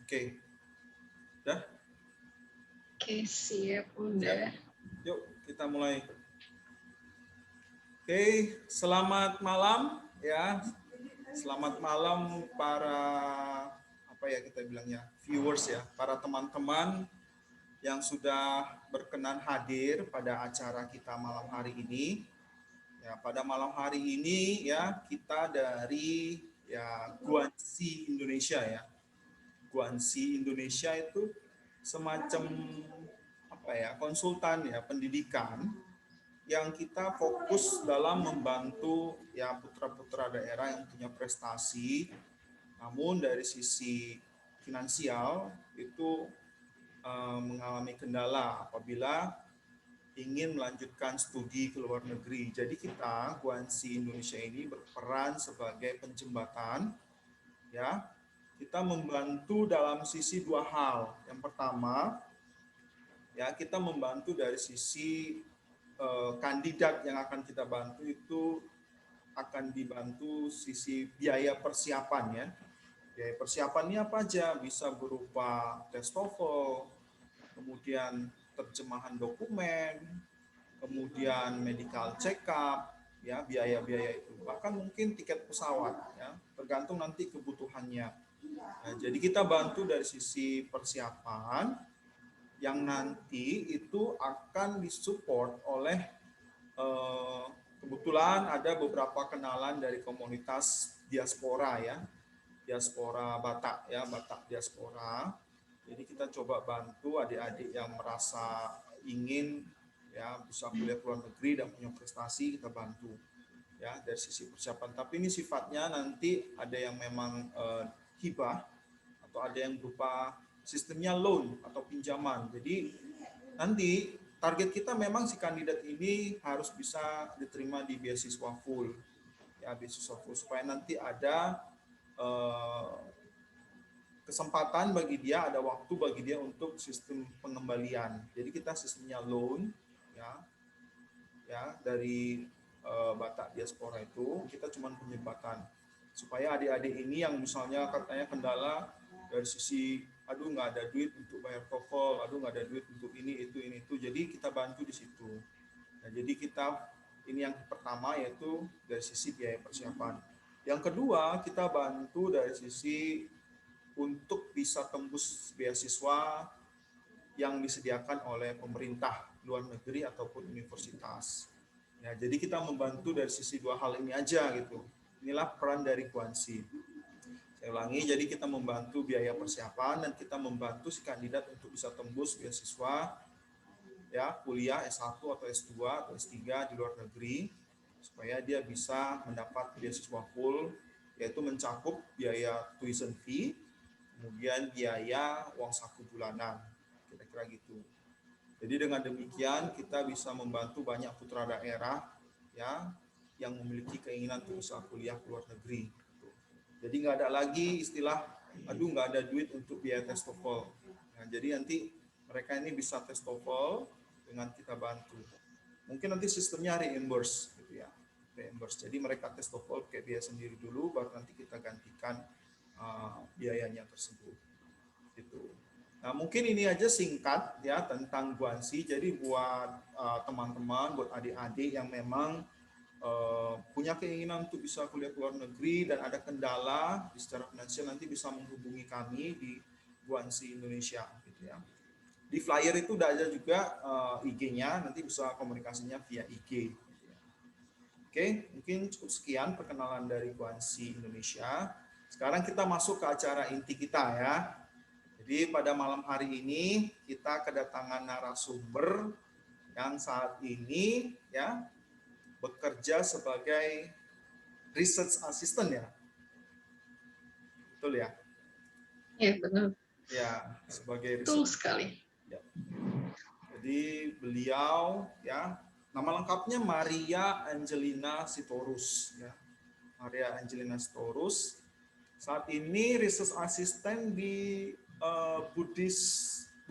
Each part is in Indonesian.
Oke, udah? Oke, siap, Siap? udah. Yuk, kita mulai. Oke, selamat malam ya. Selamat malam para apa ya kita bilangnya viewers ya, para teman-teman yang sudah berkenan hadir pada acara kita malam hari ini. Ya, pada malam hari ini ya kita dari ya Guangxi Indonesia ya. Guangxi Indonesia itu semacam apa ya konsultan ya pendidikan yang kita fokus dalam membantu ya putra-putra daerah yang punya prestasi, namun dari sisi finansial itu mengalami kendala apabila ingin melanjutkan studi ke luar negeri. Jadi kita Guangxi Indonesia ini berperan sebagai penjembatan ya. Kita membantu dalam sisi dua hal. Yang pertama ya kita membantu dari sisi kandidat yang akan kita bantu itu akan dibantu sisi biaya persiapan ya. Biaya persiapannya apa aja? Bisa berupa tes TOEFL, kemudian terjemahan dokumen, kemudian medical check up, ya biaya-biaya itu. Bahkan mungkin tiket pesawat, ya tergantung nanti kebutuhannya. Nah, jadi kita bantu dari sisi persiapan yang nanti itu akan disupport oleh eh, kebetulan ada beberapa kenalan dari komunitas diaspora ya, diaspora Batak ya, Batak diaspora. Jadi kita coba bantu adik-adik yang merasa ingin ya bisa kuliah ke luar negeri dan punya prestasi, kita bantu ya dari sisi persiapan. Tapi ini sifatnya nanti ada yang memang hibah atau ada yang berupa sistemnya loan atau pinjaman. Jadi nanti target kita memang si kandidat ini harus bisa diterima di beasiswa full ya, beasiswa full supaya nanti ada eh, kesempatan bagi dia, ada waktu bagi dia untuk sistem pengembalian. Jadi kita sistemnya loan ya, ya dari Batak diaspora itu kita cuma penyempatan supaya adik-adik ini yang misalnya katanya kendala dari sisi aduh nggak ada duit untuk bayar TOEFL, aduh nggak ada duit untuk ini itu, jadi kita bantu di situ. Nah, jadi kita ini yang pertama yaitu dari sisi biaya persiapan. Yang kedua kita bantu dari sisi untuk bisa tembus beasiswa yang disediakan oleh pemerintah luar negeri ataupun universitas. Ya, jadi kita membantu dari sisi dua hal ini aja gitu. Inilah peran dari Guangxi. Saya ulangi, jadi kita membantu biaya persiapan dan kita membantu si kandidat untuk bisa tembus beasiswa ya kuliah S1 atau S2 atau S3 di luar negeri supaya dia bisa mendapat beasiswa full yaitu mencakup biaya tuition fee, kemudian biaya uang saku bulanan, kira-kira gitu. Jadi dengan demikian kita bisa membantu banyak putra daerah ya yang memiliki keinginan untuk bisa kuliah ke luar negeri. Jadi nggak ada lagi istilah, aduh nggak ada duit untuk biaya tes TOEFL. Nah, jadi nanti mereka ini bisa tes TOEFL dengan kita bantu. Mungkin nanti sistemnya reimburse gitu ya, reimburse. Jadi mereka tes TOEFL kayak biaya sendiri dulu, baru nanti kita gantikan biayanya tersebut. Gitu. Nah, mungkin ini aja singkat ya tentang Guansi. Jadi buat teman-teman, buat adik-adik yang memang punya keinginan untuk bisa kuliah ke luar negeri dan ada kendala di secara finansial, nanti bisa menghubungi kami di Guansi Indonesia gitu ya. Di flyer itu udah ada juga IG-nya, nanti bisa komunikasinya via IG. Gitu ya. Oke, mungkin cukup sekian perkenalan dari Guansi Indonesia. Sekarang kita masuk ke acara inti kita ya. Jadi pada malam hari ini kita kedatangan narasumber yang saat ini ya bekerja sebagai research assistant ya. Betul ya? Ya, benar. Ya, sebagai Betul research. sekali. Ya. Jadi beliau ya nama lengkapnya Maria Angelina Sitorus ya. Maria Angelina Sitorus. Saat ini research assistant di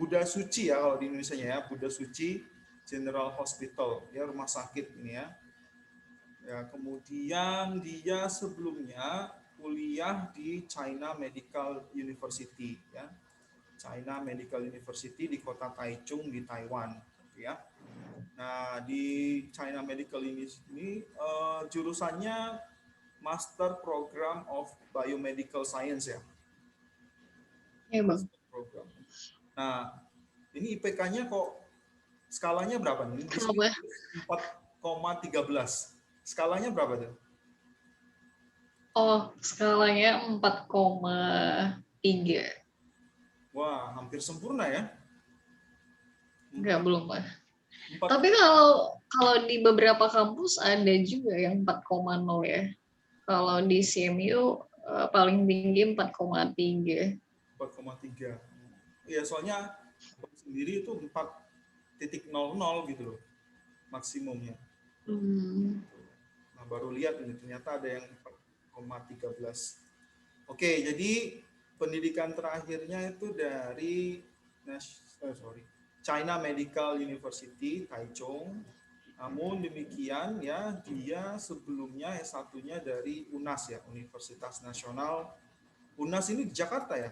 Buddha Suci ya kalau di Indonesia ya, Buddha Suci General Hospital ya, rumah sakit ini ya. Ya, kemudian dia sebelumnya kuliah di China Medical University ya. China Medical University di kota Taichung di Taiwan, ya. Nah, di China Medical University ini jurusannya Master Program of Biomedical Science ya. Iya, Bang. Master Program. Nah, ini IPK-nya kok skalanya berapa nih? Di sini Kenapa? 4,13. Skalanya berapa tuh? Oh, skalanya 4,3. Wah, hampir sempurna ya. Enggak, belum, Bang. 4, Tapi kalau di beberapa kampus ada juga yang 4,0 ya. Kalau di CMU paling tinggi 4,3. 4,3. Iya, soalnya sendiri itu 4,00 gitu loh maksimumnya. Nah, baru lihat ini ternyata ada yang 4,13. Oke, jadi pendidikan terakhirnya itu dari China Medical University Taichung. Namun demikian ya, dia sebelumnya S1-nya dari UNAS ya, Universitas Nasional. UNAS ini di Jakarta ya?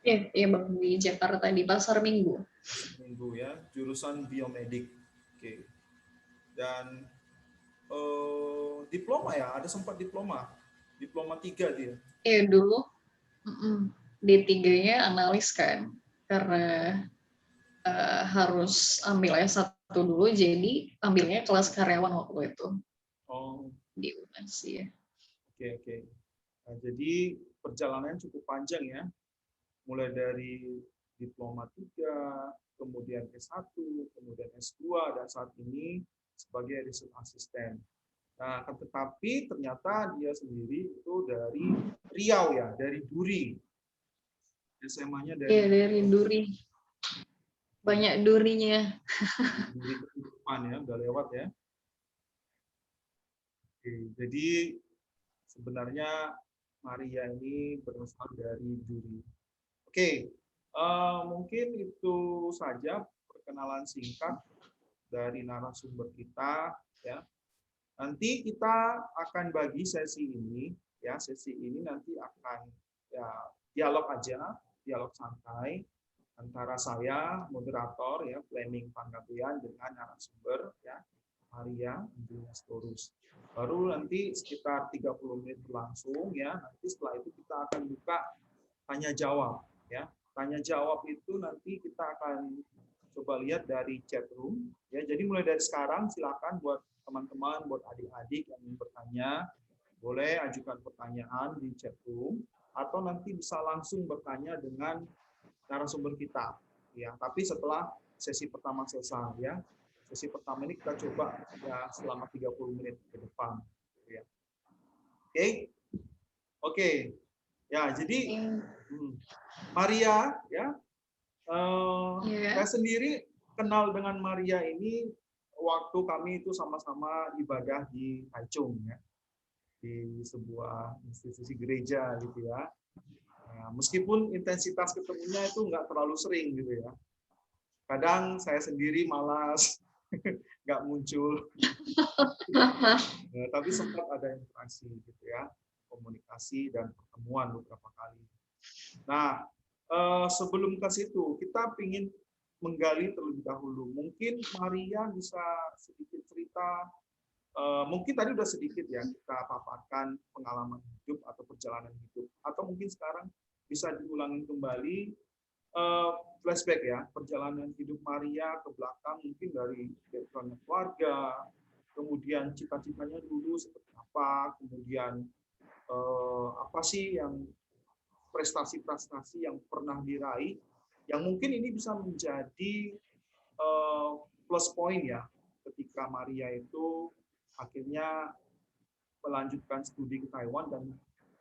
Iya, Bang, di Jakarta di Pasar Minggu. Pasar Minggu ya, jurusan biomedik. Oke. Dan diploma ya, ada sempat diploma 3 dia. Iya, dulu D3-nya analis kan, karena harus ambil S1 dulu, jadi ambilnya kelas karyawan waktu itu. Oh, Di UNAS ya. oke. Nah, jadi perjalanan cukup panjang ya, mulai dari diploma 3, kemudian S1, kemudian S2, dan saat ini sebagai research assistant. Nah, tetapi ternyata dia sendiri itu dari Riau ya, dari Duri. SMA-nya Iya, dari dari Duri. Banyak durinya. Duri kehidupan ya, udah lewat ya. Oke, jadi sebenarnya Maria ini berasal dari Duri. Oke, mungkin itu saja perkenalan singkat dari narasumber kita ya. Nanti kita akan bagi sesi ini ya, sesi ini nanti akan ya dialog aja, dialog santai antara saya moderator ya Fleming Panggabean dengan narasumber ya Maria Angelina Storus. Baru nanti sekitar 30 menit berlangsung ya. Nanti setelah itu kita akan buka tanya jawab ya. Tanya jawab itu nanti kita akan coba lihat dari chat room ya. Jadi mulai dari sekarang silakan buat teman-teman, buat adik-adik yang ingin bertanya, boleh ajukan pertanyaan di chat room atau nanti bisa langsung bertanya dengan narasumber kita ya. Tapi setelah sesi pertama selesai ya. Sesi pertama ini kita coba ya selama 30 menit ke depan ya. Oke. Ya, jadi Maria ya. Saya sendiri kenal dengan Maria ini waktu kami itu sama-sama ibadah di Taichung ya. Di sebuah institusi gereja gitu ya. Nah, meskipun intensitas ketemunya itu nggak terlalu sering gitu ya. Kadang saya sendiri malas, nggak muncul. Nah, tapi sempat ada interaksi gitu ya, komunikasi dan pertemuan beberapa kali. Nah, sebelum ke situ, kita ingin menggali terlebih dahulu. Mungkin Maria bisa sedikit cerita, mungkin tadi udah sedikit ya kita paparkan pengalaman hidup atau perjalanan hidup, atau mungkin sekarang bisa diulangi kembali flashback ya, perjalanan hidup Maria ke belakang, mungkin dari background keluarga, kemudian cita-citanya dulu seperti apa, kemudian apa sih yang prestasi-prestasi yang pernah diraih, yang mungkin ini bisa menjadi plus point ya, ketika Maria itu akhirnya melanjutkan studi ke Taiwan dan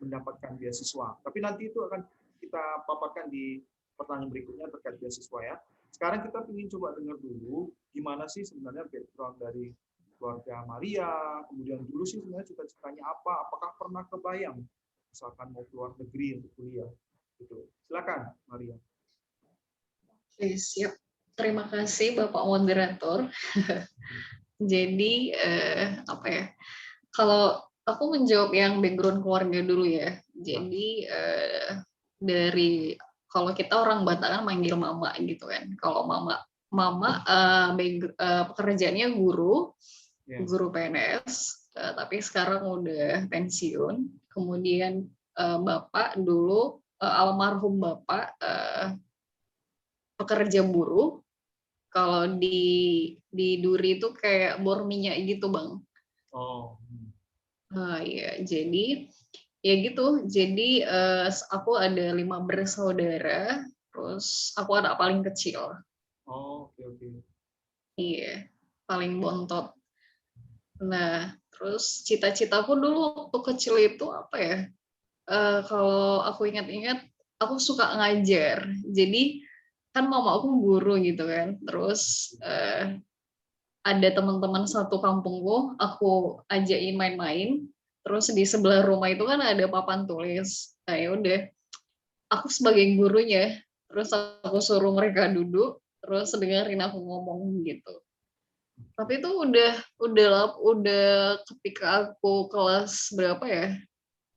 mendapatkan beasiswa. Tapi nanti itu akan kita paparkan di pertanyaan berikutnya terkait beasiswa ya. Sekarang kita ingin coba dengar dulu gimana sih sebenarnya background dari keluarga Maria, kemudian dulu sih sebenarnya cita-citanya apa, apakah pernah kebayang misalkan mau keluar negeri untuk kuliah gitu. Silakan Maria. Oke, siap. Terima kasih Bapak moderator. Jadi apa ya? Kalau aku menjawab yang background keluarga dulu ya. Jadi dari Kalau kita orang Batak kan manggil mama gitu kan. Kalau mama pekerjaannya guru Ya. PNS, tapi sekarang udah pensiun. Kemudian bapak dulu almarhum bapak pekerja buruh. Kalau di Duri itu kayak bor minyak gitu, Bang. Oh. Ya, jadi ya gitu. Jadi aku ada 5 bersaudara, terus aku anak paling kecil. Oh, oke. Iya, paling bontot. Nah, terus cita-citaku dulu waktu kecil itu apa ya? Kalau aku ingat-ingat, aku suka ngajar. Jadi kan mama aku guru gitu kan. Terus ada teman-teman satu kampungku, aku ajakin main-main. Terus di sebelah rumah itu kan ada papan tulis. Nah, ya udah, aku sebagai gurunya, terus aku suruh mereka duduk, terus dengerin aku ngomong gitu. Tapi itu udah ketika aku kelas berapa ya?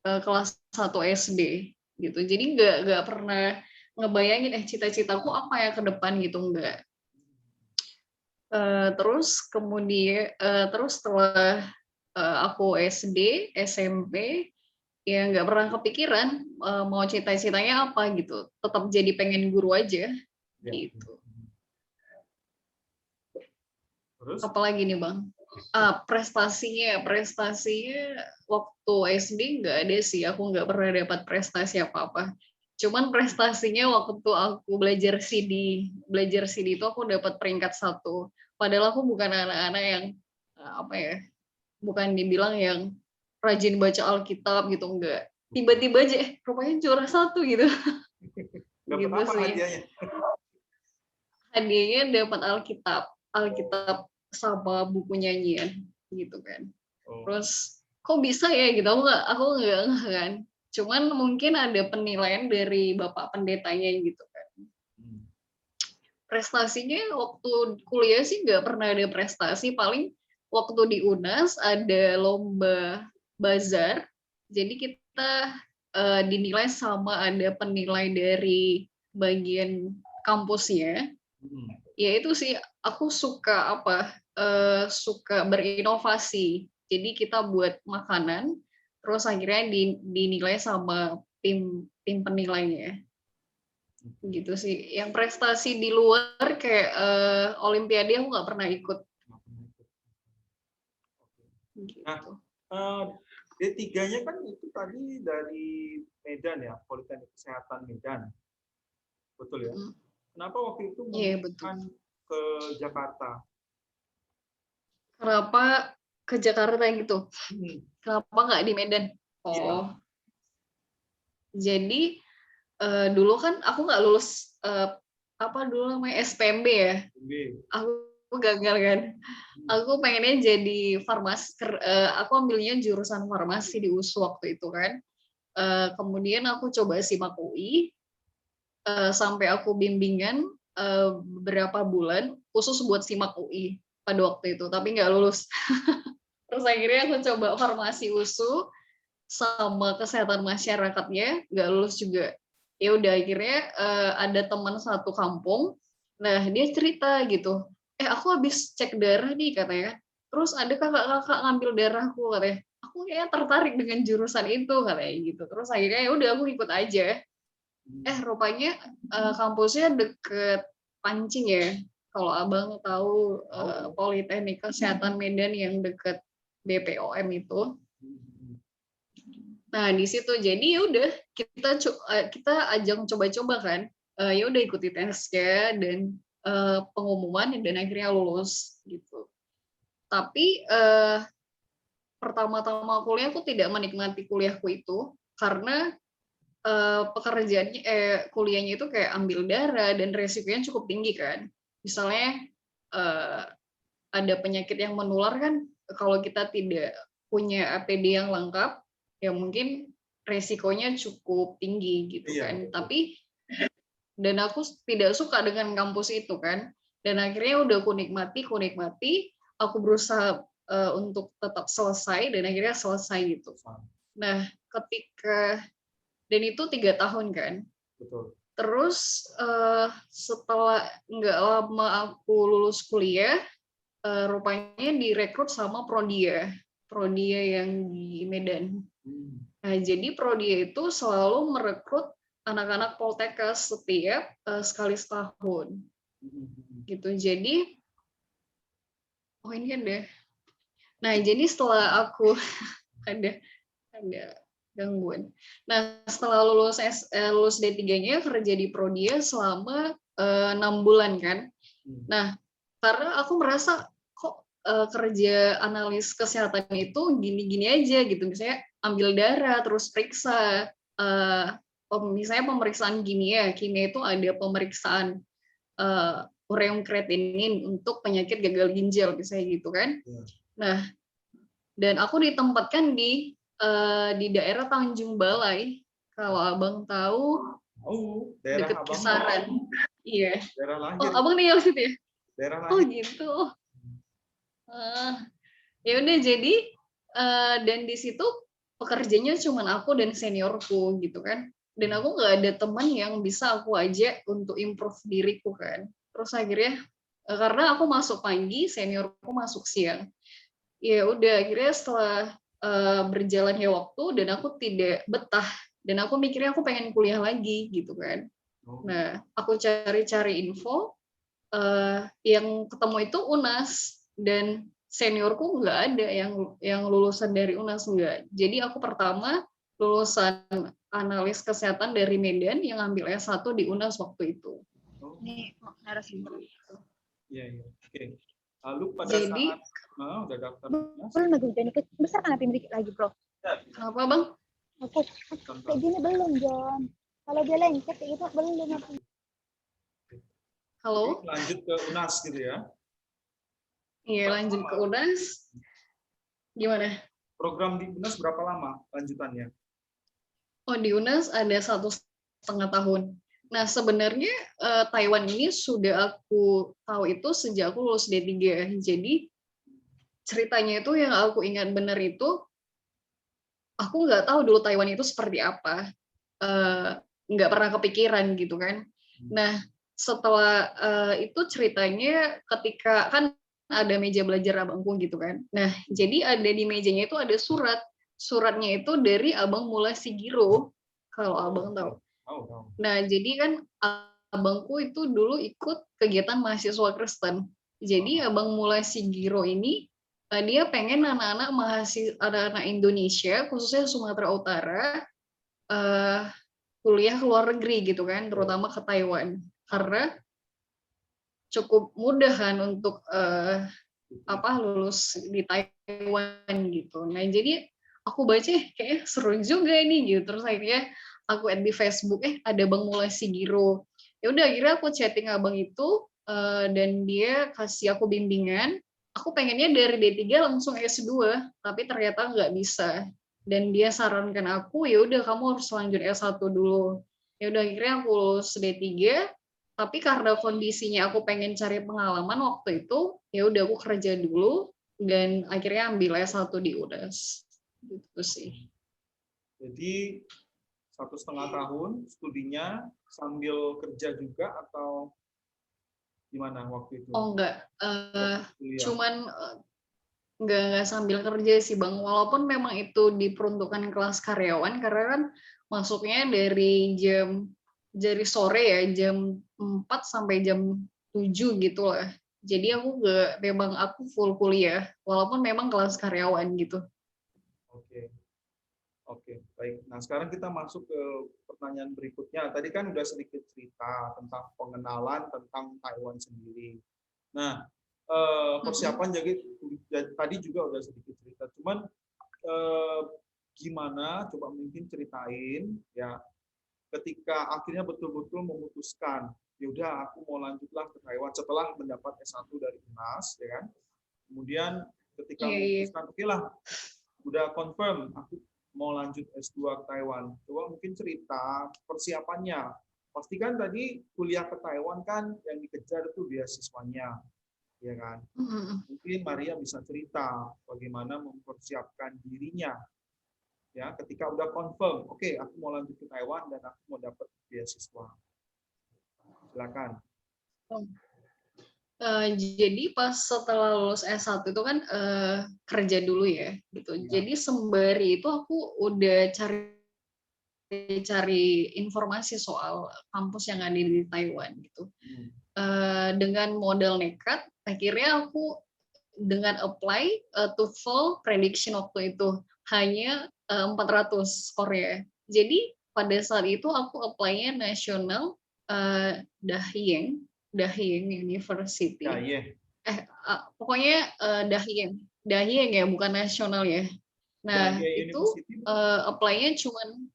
Kelas 1 SD gitu. Jadi nggak pernah ngebayangin cita-citaku apa ya ke depan gitu, enggak. Terus setelah aku SD, SMP, ya nggak pernah kepikiran mau cita-citanya apa gitu. Tetap jadi pengen guru aja Ya. gitu. Terus? Apalagi nih Bang? Prestasinya waktu SD nggak ada sih. Aku nggak pernah dapat prestasi apa-apa. Cuman prestasinya waktu aku belajar CD itu aku dapat peringkat 1. Padahal aku bukan anak-anak yang apa ya, bukan dibilang yang rajin baca Alkitab gitu, enggak. Tiba-tiba aja rupanya juara 1 gitu. Dapat Gitu apa sih. hadiahnya? Hadiahnya dapat Alkitab sama buku nyanyian gitu kan. Oh. Terus kok bisa ya gitu, aku nggak kan. Cuman mungkin ada penilaian dari bapak pendetanya gitu kan. Prestasinya waktu kuliah sih nggak pernah ada prestasi, paling waktu di UNAS ada lomba bazar, jadi kita dinilai sama ada penilai dari bagian kampusnya. Ya itu sih, aku suka suka berinovasi. Jadi kita buat makanan, terus akhirnya dinilai sama tim penilainya. Gitu sih. Yang prestasi di luar kayak Olimpiade aku nggak pernah ikut. Gitu. Nah, D3-nya kan itu tadi dari Medan ya, Politeknik Kesehatan Medan. Betul ya? Kenapa waktu itu memutuskan ke Jakarta? Kenapa ke Jakarta gitu? Kenapa nggak di Medan? Oh, Iya. Jadi dulu kan aku nggak lulus apa dulu namanya SPMB ya. Aku gagal kan. Aku pengennya jadi farmasi. Aku ambilnya jurusan farmasi di USU waktu itu kan. Kemudian aku coba simak UI sampai aku bimbingan beberapa bulan khusus buat simak UI pada waktu itu, tapi nggak lulus. Terus akhirnya aku coba farmasi USU sama kesehatan masyarakatnya, nggak lulus juga. Ya udah akhirnya ada teman satu kampung, nah dia cerita gitu, aku habis cek darah nih katanya, terus ada kakak-kakak ngambil darahku katanya, aku kayak tertarik dengan jurusan itu katanya gitu. Terus akhirnya ya udah aku ikut aja. Rupanya kampusnya deket Pancing ya. Kalau abang tahu Politeknik Kesehatan Medan yang deket BPOM itu. Nah di situ jadi ya udah kita ajang coba-coba kan. Ya udah ikuti tesnya dan pengumuman dan akhirnya lulus gitu. Tapi pertama-tama kuliah aku tidak menikmati kuliahku itu karena pekerjaannya kuliahnya itu kayak ambil darah dan resikonya cukup tinggi kan. Misalnya ada penyakit yang menular kan, kalau kita tidak punya APD yang lengkap, ya mungkin resikonya cukup tinggi gitu kan. Tapi dan aku tidak suka dengan kampus itu kan. Dan akhirnya udah aku nikmati, aku berusaha untuk tetap selesai dan akhirnya selesai gitu. Nah, ketika dan itu 3 tahun kan. Betul. Terus setelah nggak lama aku lulus kuliah, rupanya direkrut sama Prodia yang di Medan. Nah, jadi Prodia itu selalu merekrut anak-anak Poltekkes setiap sekali setahun. Gitu. Jadi, oh ini ada. Nah, jadi setelah aku ada gangguan. Nah, setelah lulus D3-nya kerja di Prodia selama 6 bulan kan. Nah, karena aku merasa kok kerja analis kesehatan itu gini-gini aja gitu. Misalnya ambil darah, terus periksa. Misalnya pemeriksaan kimia itu ada pemeriksaan ureum kreatinin untuk penyakit gagal ginjal, misalnya gitu kan. Nah, dan aku ditempatkan di daerah Tanjung Balai. Kalau abang tahu, daerah deket abang. Kisaran. Iya. Daerah lahir. Oh, abang tinggal situ ya? Daerah lahir. Oh gitu. Ya udah, jadi dan di situ pekerjanya cuma aku dan seniorku gitu kan. Dan aku nggak ada teman yang bisa aku ajak untuk improve diriku kan. Terus akhirnya karena aku masuk pagi, seniorku masuk siang. Ya udah, akhirnya setelah berjalannya waktu dan aku tidak betah dan aku mikirnya aku pengen kuliah lagi gitu kan. Nah, aku cari-cari info, yang ketemu itu UNAS dan seniorku nggak ada yang lulusan dari UNAS, enggak. Jadi aku pertama lulusan analis kesehatan dari Medan yang ambil S1 di UNAS waktu itu. Ini narasumber. Iya, iya. Oke. Lalu pada Jadi, saat udah daftar belum lagi jadi besar kan api dikit lagi, Bro. apa Bang? Aku kayak gini belum, John. Kalau dia lengket kayak gitu belum. Halo? lanjut ke UNAS gitu ya. Iya, lanjut ke UNAS. Gimana? Program di UNAS berapa lama lanjutannya? Oh, di UNAS ada 1,5 tahun. Nah, sebenarnya Taiwan ini sudah aku tahu itu sejak aku lulus D3. Jadi, ceritanya itu yang aku ingat benar itu, aku nggak tahu dulu Taiwan itu seperti apa. Nggak pernah kepikiran gitu kan. Nah, setelah itu ceritanya ketika kan ada meja belajar abangku gitu kan. Nah, jadi ada di mejanya itu ada surat. Suratnya itu dari Abang Mula Sigiro, kalau abang tahu. Nah, jadi kan abangku itu dulu ikut kegiatan mahasiswa Kristen. Jadi Abang Mula Sigiro ini dia pengen anak-anak mahasiswa, anak-anak Indonesia, khususnya Sumatera Utara, kuliah ke luar negeri gitu kan, terutama ke Taiwan. Karena cukup mudah kan untuk lulus di Taiwan gitu. Nah, jadi aku baca kayak seru juga ini gitu. Terus akhirnya aku add di Facebook, ada Bang Mula Sigiro. Ya udah, akhirnya aku chatting abang itu dan dia kasih aku bimbingan. Aku pengennya dari D3 langsung S2, tapi ternyata nggak bisa. Dan dia sarankan aku, ya udah kamu harus lanjut S1 dulu. Ya udah, akhirnya aku lulus D3, tapi karena kondisinya aku pengen cari pengalaman waktu itu, ya udah aku kerja dulu dan akhirnya ambil S1 di UNAS. Gitu sih. Jadi 1,5 tahun studinya sambil kerja juga atau gimana waktu itu? Oh enggak, cuman enggak sambil kerja sih Bang. Walaupun memang itu diperuntukkan kelas karyawan karena kan masuknya dari sore ya, jam 4 sampai jam 7 gitu lah. Jadi memang aku full kuliah, walaupun memang kelas karyawan gitu. Oke, baik. Nah, sekarang kita masuk ke pertanyaan berikutnya. Tadi kan udah sedikit cerita tentang pengenalan tentang Taiwan sendiri. Nah, persiapan jadi tadi juga udah sedikit cerita. Cuman gimana? Coba mungkin ceritain ya. Ketika akhirnya betul-betul memutuskan, ya udah aku mau lanjutlah ke Taiwan setelah mendapat S1 dari UNAS, ya kan? Kemudian ketika memutuskan, oke lah, udah confirm aku mau lanjut S2 ke Taiwan. Coba mungkin cerita persiapannya. Pasti kan tadi kuliah ke Taiwan kan yang dikejar itu beasiswanya, ya kan? Mungkin Maria bisa cerita bagaimana mempersiapkan dirinya ya ketika udah confirm, oke, aku mau lanjut ke Taiwan dan aku mau dapat beasiswa. Silakan. Jadi pas setelah lulus S1 itu kan kerja dulu ya gitu. Ya. Jadi sembari itu aku udah cari informasi soal kampus yang ada di Taiwan gitu. Dengan modal nekat, akhirnya aku dengan apply TOEFL prediction waktu itu hanya 400 skornya. Jadi pada saat itu aku apply-nya nasional Dahiyeng University. Pokoknya Dahiyeng ya, bukan nasional ya. Nah, itu apply-nya cuman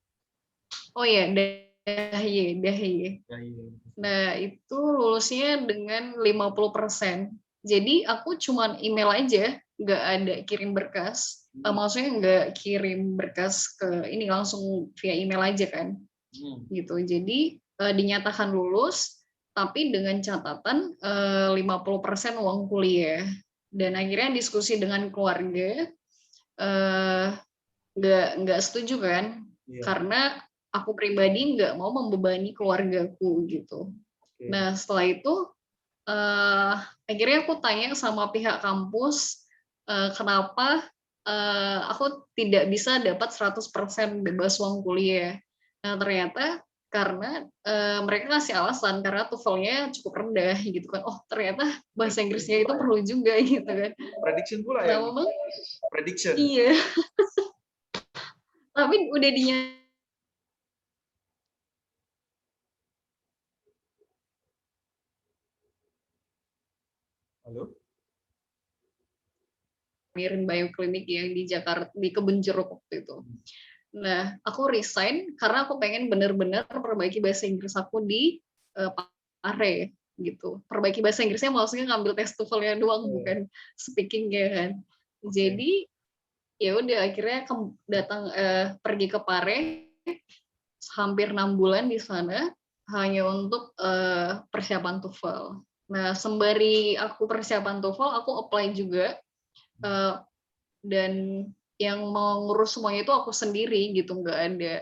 Dahiyeng. Nah, itu lulusnya dengan 50%. Jadi aku cuman email aja, nggak ada kirim berkas. Maksudnya nggak kirim berkas ke ini, langsung via email aja kan. Gitu. Jadi dinyatakan lulus, tapi dengan catatan 50% uang kuliah. Dan akhirnya diskusi dengan keluarga, nggak setuju kan, karena aku pribadi nggak mau membebani keluargaku gitu. Nah setelah itu akhirnya aku tanya sama pihak kampus kenapa aku tidak bisa dapat 100% bebas uang kuliah. Nah ternyata karena mereka kasih alasan karena TOEFL-nya cukup rendah gitu kan. Oh ternyata bahasa Inggrisnya itu perlu juga gitu kan. Prediction pula ya? Prediction? Iya. Tapi udah Halo? Mirin Bioklinik yang di Jakarta, di Kebun Jeruk waktu itu. Nah, aku resign karena aku pengen bener-bener perbaiki bahasa Inggris aku di Pare gitu. Perbaiki bahasa Inggrisnya maksudnya ngambil tes TOEFL-nya doang, bukan speaking-nya kan. Jadi ya udah akhirnya pergi ke Pare hampir 6 bulan di sana hanya untuk persiapan TOEFL. Nah, sembari aku persiapan TOEFL, aku apply juga dan yang mengurus semuanya itu aku sendiri gitu, nggak ada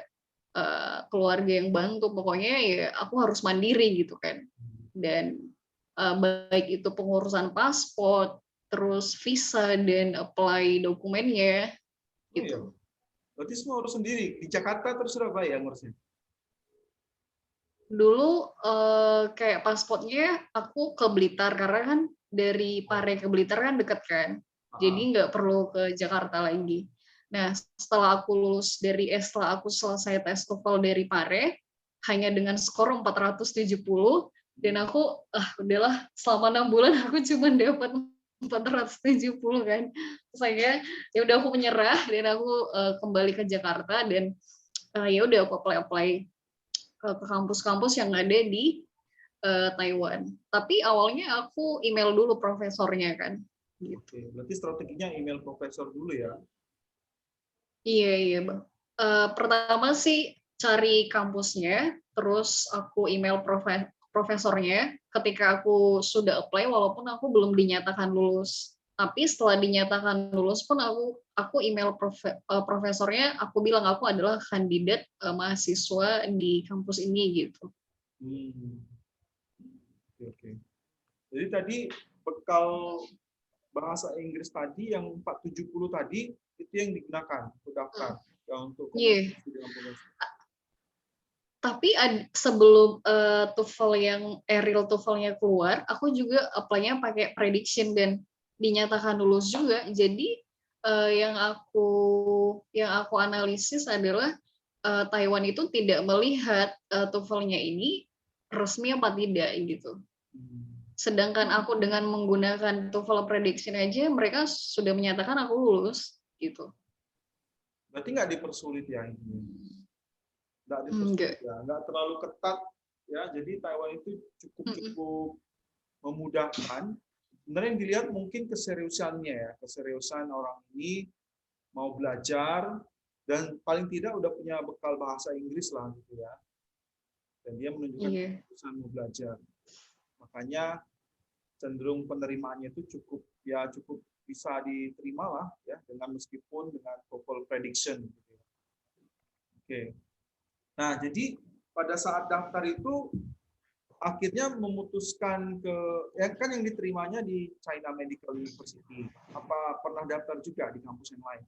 keluarga yang bantu, pokoknya ya aku harus mandiri gitu kan. Dan baik itu pengurusan paspor, terus visa dan apply dokumennya gitu. Berarti semua urus sendiri di Jakarta terus Surabaya ngurusnya? Dulu kayak paspornya aku ke Blitar karena kan dari Pare ke Blitar kan deket kan, jadi nggak perlu ke Jakarta lagi. Nah setelah aku selesai tes TOEFL dari Pare hanya dengan skor 470 dan aku udahlah selama 6 bulan aku cuma dapat 470 kan. Saya ya udah aku menyerah dan aku kembali ke Jakarta dan ya udah aku apply ke kampus-kampus yang ada di Taiwan. Tapi awalnya aku email dulu profesornya kan. Gitu. Berarti strateginya email profesor dulu ya? Iya Bang. Pertama sih cari kampusnya, terus aku email profesornya ketika aku sudah apply walaupun aku belum dinyatakan lulus. Tapi setelah dinyatakan lulus pun aku email profesornya, aku bilang aku adalah kandidat mahasiswa di kampus ini gitu. Oke. Jadi tadi bekal bahasa Inggris tadi yang 470 tadi itu yang digunakan untuk daftar untuk komunikasi dengan profesor. Tapi sebelum TOEFL yang real TOEFL-nya keluar, aku juga apply-nya pakai prediction dan dinyatakan lulus juga. Jadi yang aku analisis adalah Taiwan itu tidak melihat TOEFL-nya ini resmi apa tidak gitu. Sedangkan aku dengan menggunakan TOEFL prediction aja, mereka sudah menyatakan aku lulus gitu. Berarti nggak dipersulit ya ini? Nggak terlalu ketat ya. Jadi Taiwan itu cukup memudahkan. Sebenarnya yang dilihat mungkin keseriusannya ya, keseriusan orang ini mau belajar dan paling tidak udah punya bekal bahasa Inggris lah gitu ya. Dan dia menunjukkan keseriusan mau belajar. Makanya cenderung penerimaannya itu cukup bisa diterima lah ya dengan meskipun dengan TOEFL prediction gitu ya. Oke. Nah, jadi pada saat daftar itu akhirnya memutuskan ke, ya kan yang diterimanya di China Medical University. Apa pernah daftar juga di kampus yang lain?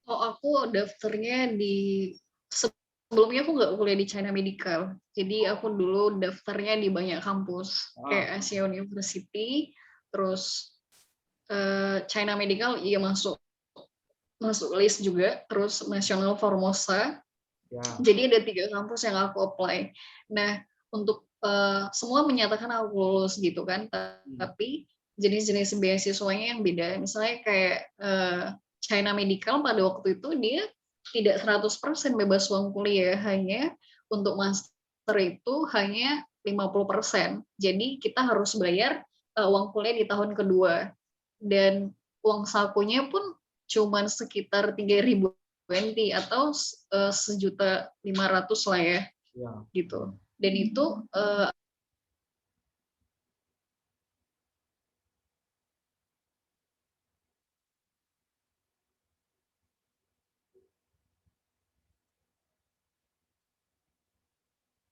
Oh, aku daftarnya sebelumnya aku nggak kuliah di China Medical. Jadi aku dulu daftarnya di banyak kampus, kayak Asia University, terus China Medical iya masuk list juga, terus National Formosa. Ya. Jadi ada 3 kampus yang aku apply. Nah, untuk semua menyatakan aku lulus gitu kan, tapi jenis-jenis beasiswanya yang beda. Misalnya kayak China Medical pada waktu itu dia tidak 100% bebas uang kuliah, hanya untuk master itu hanya 50%. Jadi kita harus bayar uang kuliah di tahun kedua. Dan uang sakunya pun cuman sekitar 3.000 20 atau 1.500.000 lah ya, gitu. Dan itu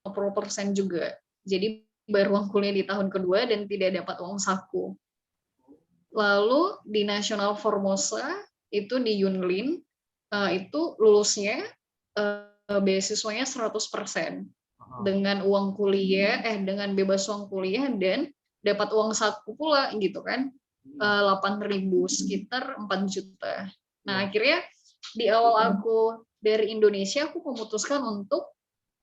%, juga. Jadi baru uang kuliah di tahun kedua dan tidak dapat uang saku. Lalu di National Formosa itu di Yunlin itu lulusnya beasiswanya 100% dengan uang kuliah dengan bebas uang kuliah dan dapat uang saku pula gitu kan, 8.000 sekitar 4 juta. Nah akhirnya di awal aku dari Indonesia aku memutuskan untuk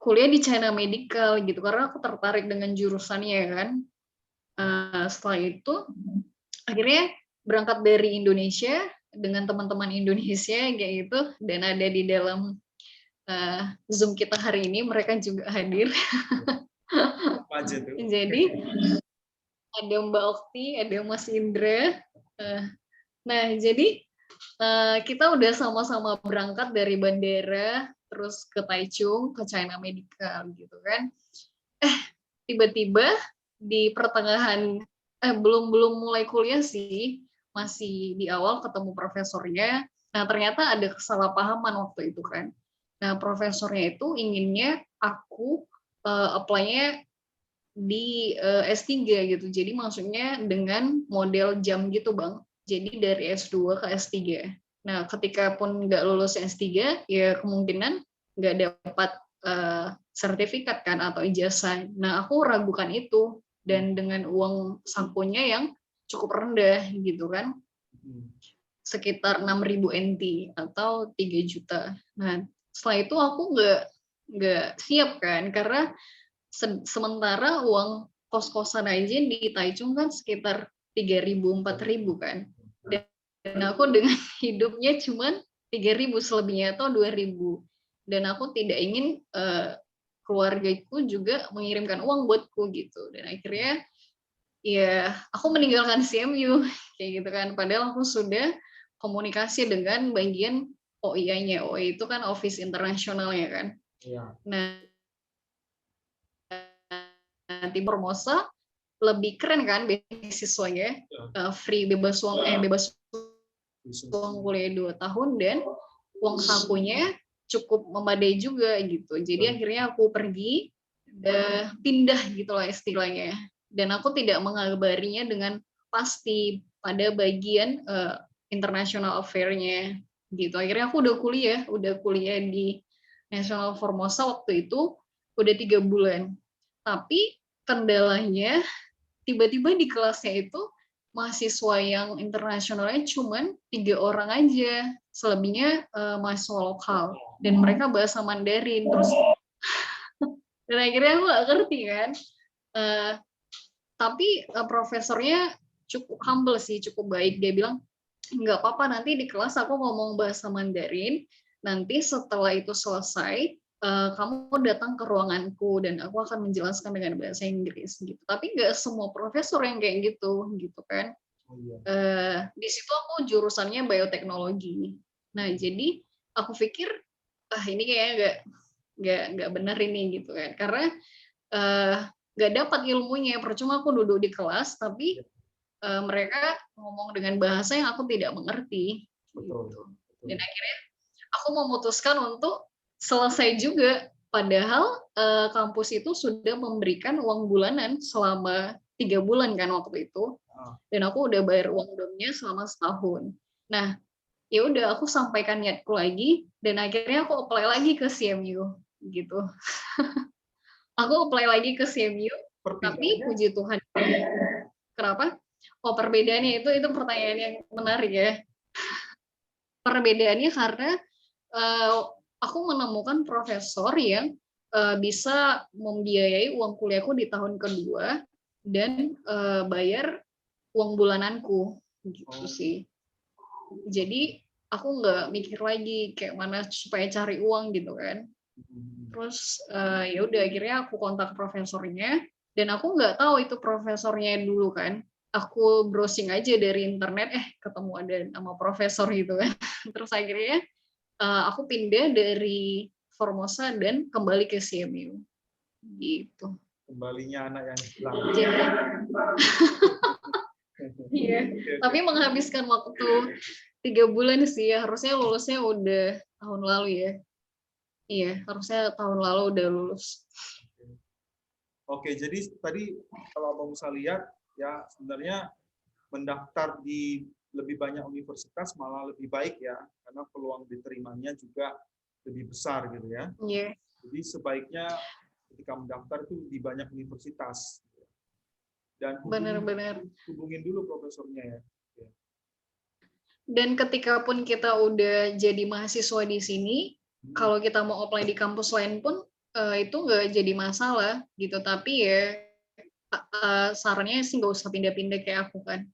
kuliah di China Medical gitu karena aku tertarik dengan jurusannya kan. Setelah itu akhirnya berangkat dari Indonesia dengan teman-teman Indonesia kayak gitu, dan ada di dalam Zoom kita hari ini mereka juga hadir. Jadi ada Mbak Okti, ada Mas Indra. Nah jadi kita udah sama-sama berangkat dari bandara terus ke Taichung ke China Medical gitu kan. Tiba-tiba di pertengahan belum mulai kuliah sih, masih di awal ketemu profesornya. Nah ternyata ada kesalahpahaman waktu itu kan. Nah profesornya itu inginnya aku apply-nya di S3 gitu. Jadi maksudnya dengan model jam gitu Bang. Jadi dari S2 ke S3. Nah ketika pun nggak lulus S3 ya kemungkinan nggak dapat sertifikat kan atau ijazah. Nah aku ragukan itu, dan dengan uang sakunya yang cukup rendah gitu kan, sekitar 6.000 NT atau 3 juta. Nah setelah itu aku nggak siap kan, karena sementara uang kos-kosan aja di Taichung kan sekitar 3.000 4.000 kan, dan aku dengan hidupnya cuman 3.000 selebihnya atau 2.000, dan aku tidak ingin keluargaku juga mengirimkan uang buatku gitu. Dan akhirnya ya aku meninggalkan CMU kayak gitu kan, padahal aku sudah komunikasi dengan bagian OIA-nya. OIA itu kan Office Internasionalnya kan. Nah di Formosa lebih keren kan beasiswanya, free bebas uang kuliah 2 tahun dan uang sakunya cukup memadai juga gitu. Jadi akhirnya aku pergi pindah gitulah istilahnya, dan aku tidak mengabarinya dengan pasti pada bagian international affair-nya gitu. Akhirnya aku udah kuliah di National Formosa waktu itu udah 3 bulan. Tapi kendalanya tiba-tiba di kelasnya itu mahasiswa yang internasionalnya cuman 3 orang aja, selebihnya mahasiswa lokal dan mereka bahasa Mandarin. Terus dan akhirnya aku nggak ngerti kan, tapi profesornya cukup humble sih, cukup baik. Dia bilang nggak apa-apa, nanti di kelas aku ngomong bahasa Mandarin, nanti setelah itu selesai kamu datang ke ruanganku dan aku akan menjelaskan dengan bahasa Inggris gitu. Tapi nggak semua profesor yang kayak gitu kan. Di situ aku jurusannya bioteknologi. Nah jadi aku pikir ini kayaknya nggak benar ini gitu kan, karena nggak dapat ilmunya, percuma aku duduk di kelas tapi mereka ngomong dengan bahasa yang aku tidak mengerti. Gitu. Dan akhirnya aku memutuskan untuk selesai juga Padahal kampus itu sudah memberikan uang bulanan selama 3 bulan kan waktu itu, dan aku udah bayar uang domnya selama setahun. Nah, ya udah aku sampaikan niatku lagi, dan akhirnya aku apply lagi ke CMU gitu. Aku apply lagi ke CMU, tapi Perpindahannya puji Tuhan. Kenapa? Oh, perbedaannya itu pertanyaan yang menarik ya. Perbedaannya karena aku menemukan profesor yang bisa membiayai uang kuliahku di tahun kedua dan bayar uang bulananku gitu sih. Jadi aku nggak mikir lagi kayak mana supaya cari uang gitu kan. Terus ya udah akhirnya aku kontak profesornya, dan aku nggak tahu itu profesornya dulu kan. Aku browsing aja dari internet, ketemu ada nama profesor gitu kan. Terus akhirnya aku pindah dari Formosa dan kembali ke CMU gitu. kembalinya anak yang hilang. Jadi iya, Oke. tapi menghabiskan waktu 3 bulan sih ya. Harusnya lulusnya udah tahun lalu ya. Iya, harusnya tahun lalu udah lulus. Oke, jadi tadi kalau Abang Musa lihat ya sebenarnya mendaftar di lebih banyak universitas malah lebih baik ya, karena peluang diterimanya juga lebih besar gitu ya. Iya, Jadi sebaiknya ketika mendaftar itu di banyak universitas dan benar-benar. hubungin dulu profesornya ya. Dan ketika pun kita udah jadi mahasiswa di sini, kalau kita mau apply di kampus lain pun itu nggak jadi masalah gitu. Tapi ya sarannya sih nggak usah pindah-pindah kayak aku kan.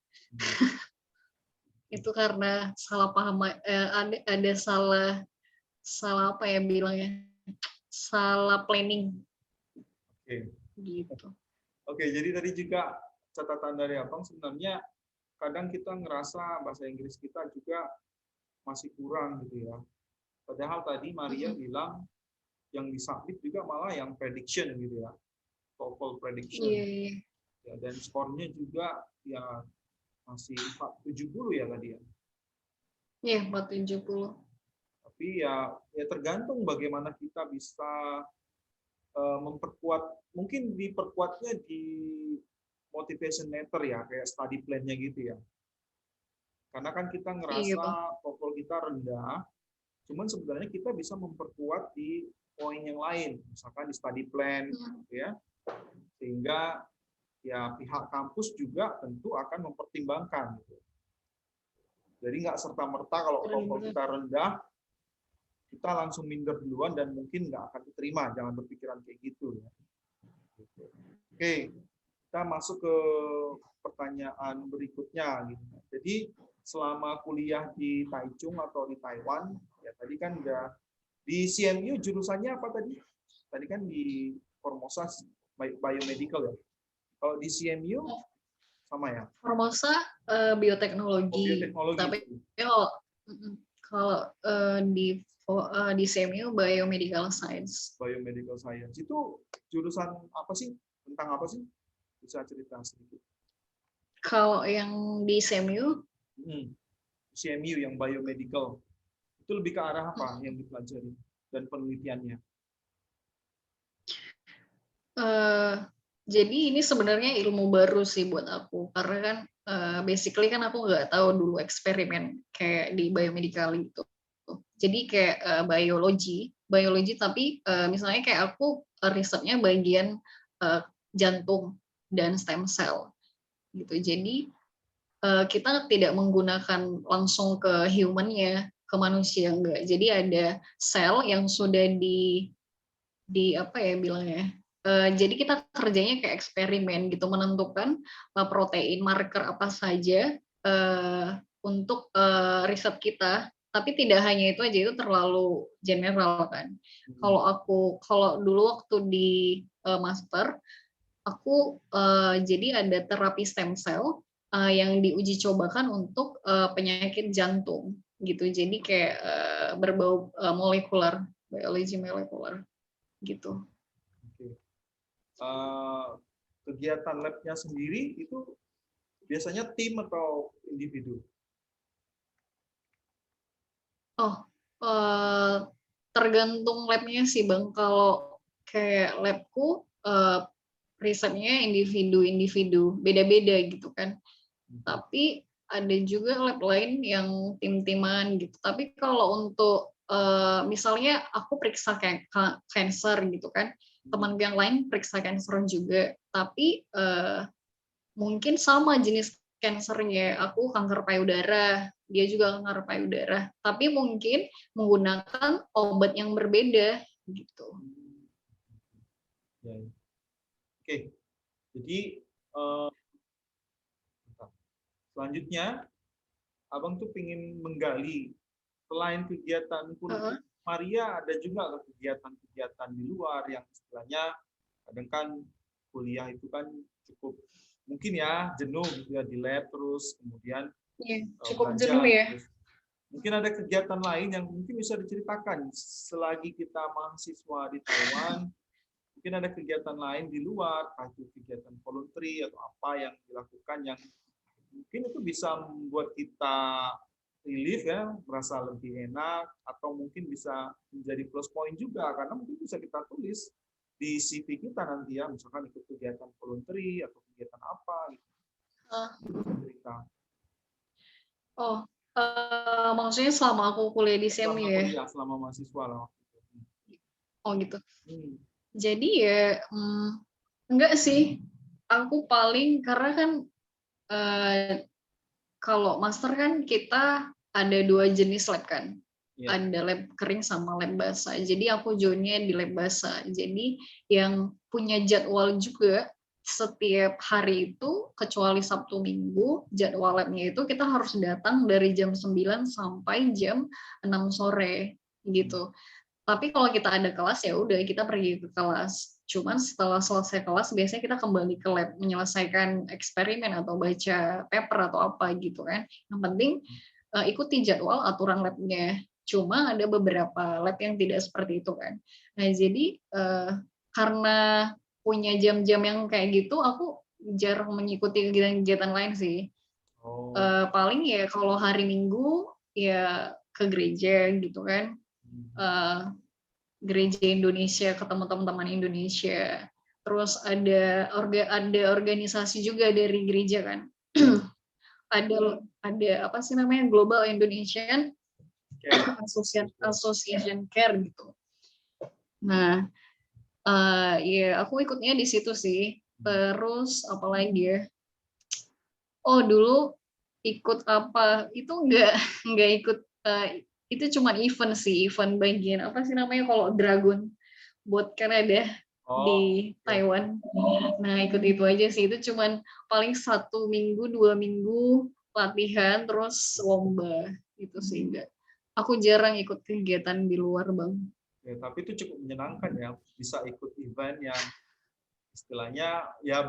Itu karena salah paham, ada salah apa ya bilangnya, salah planning Oke. gitu. Oke, jadi tadi juga catatan dari Abang sebenarnya kadang kita ngerasa bahasa Inggris kita juga masih kurang gitu ya. Padahal tadi Maria bilang yang disubmit juga malah yang prediction gitu ya. TOEFL prediction. Iya, iya. Ya, dan skornya juga ya masih 470 ya tadi ya. Iya, 470. Tapi ya tergantung bagaimana kita bisa memperkuat, mungkin diperkuatnya di motivation letter ya, kayak study plan-nya gitu ya. Karena kan kita Iya, ngerasa Bang. TOEFL kita rendah, cuman sebenarnya kita bisa memperkuat di poin yang lain, misalkan di study plan, ya, sehingga ya pihak kampus juga tentu akan mempertimbangkan. Gitu. Jadi nggak serta merta kalau TOEFL kita rendah, kita langsung minder duluan dan mungkin nggak akan diterima. Jangan berpikiran kayak gitu. Ya. Oke, kita masuk ke pertanyaan berikutnya. Gitu. Jadi selama kuliah di Taichung atau di Taiwan, ya tadi kan udah di CMU jurusannya apa tadi? Tadi kan di Formosa biomedical ya. Kalau di CMU sama ya? Formosa bioteknologi. Bioteknologi. Tapi kalau di CMU biomedical science. Biomedical science itu jurusan apa sih? Tentang apa sih? Bisa cerita sedikit. Kalau yang di CMU, CMU yang biomedical itu lebih ke arah apa yang dipelajari dan penelitiannya? Jadi ini sebenarnya ilmu baru sih buat aku, karena kan basically kan aku nggak tahu dulu eksperimen kayak di biomedical itu. Jadi kayak biologi, tapi misalnya kayak aku risetnya bagian jantung dan stem cell gitu. Jadi kita tidak menggunakan langsung ke human-nya, ke manusia enggak. Jadi ada sel yang sudah di apa ya bilangnya. Jadi kita kerjanya kayak eksperimen gitu, menentukan protein marker apa saja untuk riset kita. Tapi tidak hanya itu aja, itu terlalu general kan. Kalau dulu waktu di master, aku jadi ada terapi stem cell yang diuji cobakan untuk penyakit jantung gitu. Jadi kayak berbau molekuler, biologi molekuler gitu. Kegiatan lab-nya sendiri itu biasanya tim atau individu? tergantung labnya sih Bang. Kalau kayak labku risetnya individu-individu, beda-beda gitu kan. Tapi ada juga lab lain yang tim-timan gitu. Tapi kalau untuk misalnya aku periksa kayak cancer gitu kan, teman yang lain periksa cancer juga. Tapi mungkin sama jenis kansernya. Aku kanker payudara, dia juga kanker payudara. Tapi mungkin menggunakan obat yang berbeda gitu. Ya. Oke, jadi selanjutnya Abang tuh pengen menggali selain kegiatan kuliah, Maria ada juga kegiatan-kegiatan di luar yang istilahnya kadang kan kuliah itu kan cukup mungkin ya jenuh gitu ya di lab terus kemudian Cukup belajar. jenuh ya. Terus, mungkin ada kegiatan lain yang mungkin bisa diceritakan selagi kita mahasiswa di Taiwan. Mungkin ada kegiatan lain di luar, atau kegiatan voluntary atau apa yang dilakukan yang mungkin itu bisa membuat kita relief ya, merasa lebih enak, atau mungkin bisa menjadi plus point juga, karena mungkin bisa kita tulis di CV kita nanti ya, misalkan ikut kegiatan voluntary atau kegiatan apa gitu. Cerita. Oh, maksudnya selama aku kuliah di SEMI ya? Kuliah, selama mahasiswa lah. Oh gitu. Jadi ya enggak sih. Aku paling karena kan kalau master kan kita ada 2 jenis lab kan. Ada lab kering sama lab basah. Jadi aku joinnya di lab basah. Jadi yang punya jadwal juga setiap hari itu kecuali Sabtu Minggu, jadwal labnya itu kita harus datang dari jam 9 sampai jam 6 sore gitu. Tapi kalau kita ada kelas ya udah kita pergi ke kelas. Cuman setelah selesai kelas biasanya kita kembali ke lab menyelesaikan eksperimen atau baca paper atau apa gitu kan. Yang penting ikuti jadwal aturan labnya. Cuma ada beberapa lab yang tidak seperti itu kan. Nah jadi karena punya jam-jam yang kayak gitu, aku jarang mengikuti kegiatan-kegiatan lain sih. Paling ya kalau hari Minggu ya ke gereja gitu kan. Gereja Indonesia, ketemu teman-teman Indonesia. Terus ada organisasi juga dari gereja kan. ada apa sih namanya Global Indonesian Association Care gitu. Nah, ya aku ikutnya di situ sih. Terus apalagi ya? Oh dulu ikut apa? Itu nggak ikut. Itu cuma event sih, event bagian apa sih namanya kalau Dragon Boat kan ada di Taiwan. Nah ikut itu aja sih. Itu cuma paling 1 minggu 2 minggu latihan terus lomba gitu sih enggak. Aku jarang ikut kegiatan di luar Bang. Ya, tapi itu cukup menyenangkan ya bisa ikut event yang istilahnya ya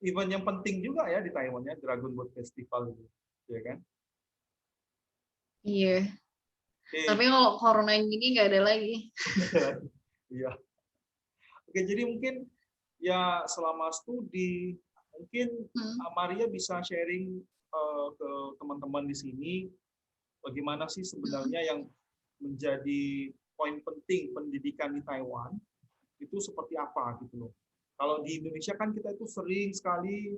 event yang penting juga ya di Taiwan ya, Dragon Boat Festival itu, ya kan? Iya. Tapi kalau corona gini nggak ada lagi. Iya. Oke, jadi mungkin ya selama studi mungkin Maria bisa sharing ke teman-teman di sini bagaimana sih sebenarnya yang menjadi poin penting pendidikan di Taiwan itu seperti apa gitu loh. Kalau di Indonesia kan kita itu sering sekali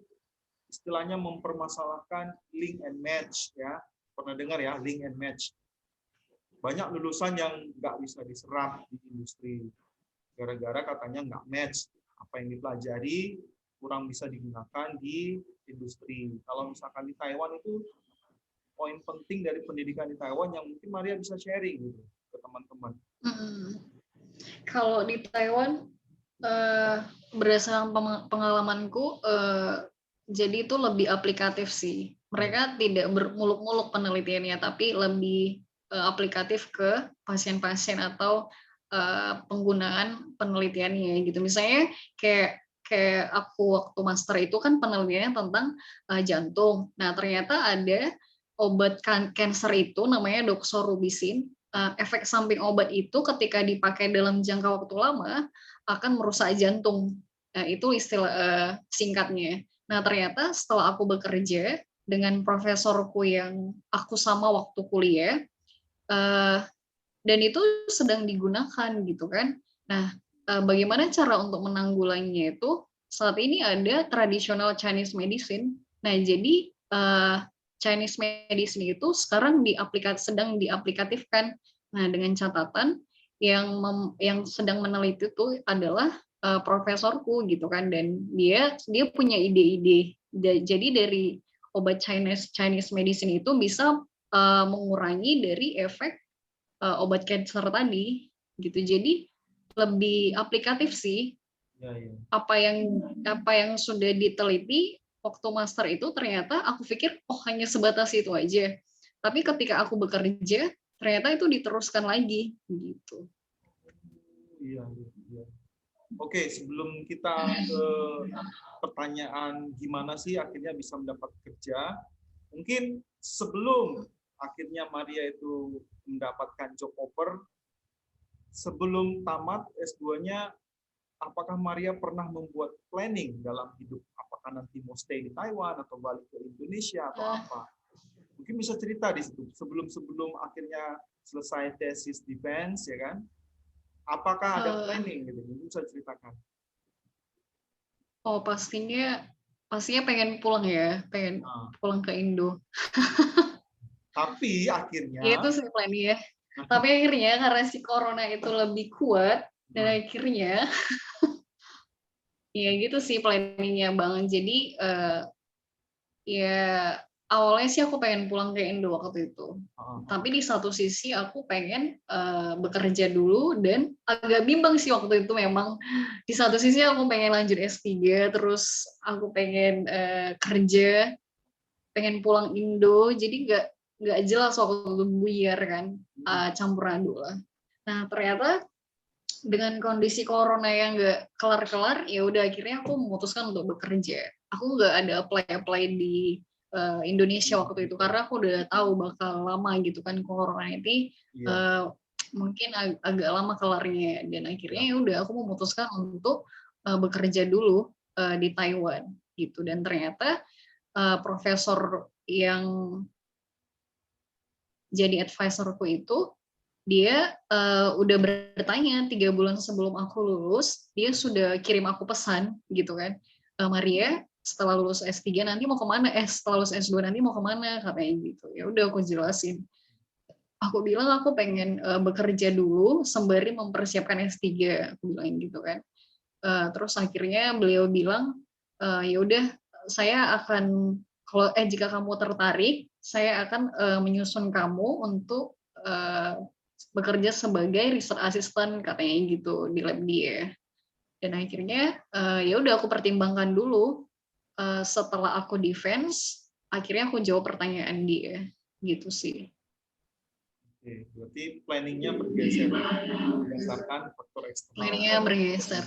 istilahnya mempermasalahkan link and match ya. Pernah dengar ya link and match. Banyak lulusan yang nggak bisa diserap di industri gara-gara katanya nggak match apa yang dipelajari kurang bisa digunakan di industri. Kalau misalkan di Taiwan itu poin penting dari pendidikan di Taiwan yang mungkin Maria bisa sharing gitu ke teman-teman. Kalau di Taiwan berdasarkan pengalamanku jadi itu lebih aplikatif sih. Mereka tidak bermuluk-muluk penelitiannya tapi lebih aplikatif ke pasien-pasien atau penggunaan penelitiannya gitu. Misalnya kayak aku waktu master itu kan penelitiannya tentang jantung. Nah, ternyata ada obat kanker itu namanya doxorubicin. Efek samping obat itu ketika dipakai dalam jangka waktu lama akan merusak jantung. Nah, itu istilah singkatnya. Nah, ternyata setelah aku bekerja dengan profesorku yang aku sama waktu kuliah, dan itu sedang digunakan gitu kan. Nah, bagaimana cara untuk menanggulanginya itu, saat ini ada traditional Chinese medicine. Nah, jadi Chinese medicine itu sekarang sedang diaplikatifkan. Nah, dengan catatan yang sedang meneliti itu adalah profesorku gitu kan, dan dia punya ide-ide. Jadi dari obat Chinese medicine itu bisa mengurangi dari efek obat cancer tadi gitu. Jadi lebih aplikatif sih. Ya, ya. Apa yang sudah diteliti waktu master itu, ternyata aku pikir hanya sebatas itu aja. Tapi ketika aku bekerja, ternyata itu diteruskan lagi gitu. Iya, iya. Oke, sebelum kita ke pertanyaan gimana sih akhirnya bisa mendapat kerja, mungkin sebelum akhirnya Maria itu mendapatkan job offer, sebelum tamat S2-nya, apakah Maria pernah membuat planning dalam hidup? Apakah nanti mau stay di Taiwan atau balik ke Indonesia atau apa? Mungkin bisa cerita di situ sebelum akhirnya selesai tesis defense, ya kan? Apakah ada planning gitu? Mungkin bisa ceritakan. Pastinya pengen pulang ya, pengen pulang ke Indo. Tapi akhirnya Itu sih planning ya. Tapi akhirnya karena si corona itu lebih kuat, dan akhirnya ya gitu sih planningnya Bang. Jadi ya awalnya sih aku pengen pulang ke Indo waktu itu. Tapi di satu sisi aku pengen bekerja dulu, dan agak bimbang sih waktu itu memang. Di satu sisi aku pengen lanjut S3, terus aku pengen kerja, pengen pulang Indo, jadi nggak jelas waktu itu, buyar kan, campur aduk lah. Nah, ternyata dengan kondisi corona yang nggak kelar-kelar, ya udah akhirnya aku memutuskan untuk bekerja. Aku nggak ada apply di Indonesia waktu itu, karena aku udah tahu bakal lama gitu kan corona ini, mungkin agak lama kelarnya, dan akhirnya ya udah aku memutuskan untuk bekerja dulu di Taiwan gitu. Dan ternyata profesor yang jadi advisorku itu, dia udah bertanya 3 bulan sebelum aku lulus, dia sudah kirim aku pesan gitu kan, Maria, setelah lulus S3 nanti mau kemana? Setelah lulus S2 nanti mau kemana? Katanya gitu. Ya udah aku jelasin. Aku bilang aku pengen bekerja dulu sembari mempersiapkan S3, aku bilang gitu kan. Terus akhirnya beliau bilang, ya udah, saya akan, jika kamu tertarik, saya akan menyusun kamu untuk bekerja sebagai research assistant, katanya gitu di lab dia. Dan akhirnya ya udah aku pertimbangkan dulu. Setelah aku defense, akhirnya aku jawab pertanyaan dia, gitu sih. Oke, berarti planningnya bergeser berdasarkan faktor eksternal. Planningnya bergeser.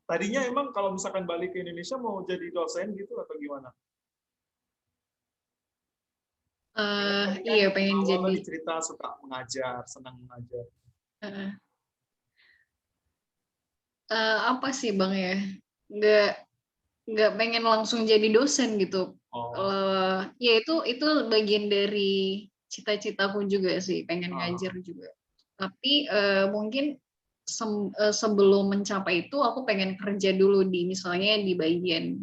Tadinya emang kalau misalkan balik ke Indonesia mau jadi dosen gitu atau gimana? Iya, pengen awal jadi. tadi cerita suka mengajar, senang mengajar. Apa sih Bang ya? Nggak pengen langsung jadi dosen gitu. Ya itu bagian dari cita-citaku juga sih, pengen ngajar juga. Tapi mungkin sebelum mencapai itu aku pengen kerja dulu misalnya di bagian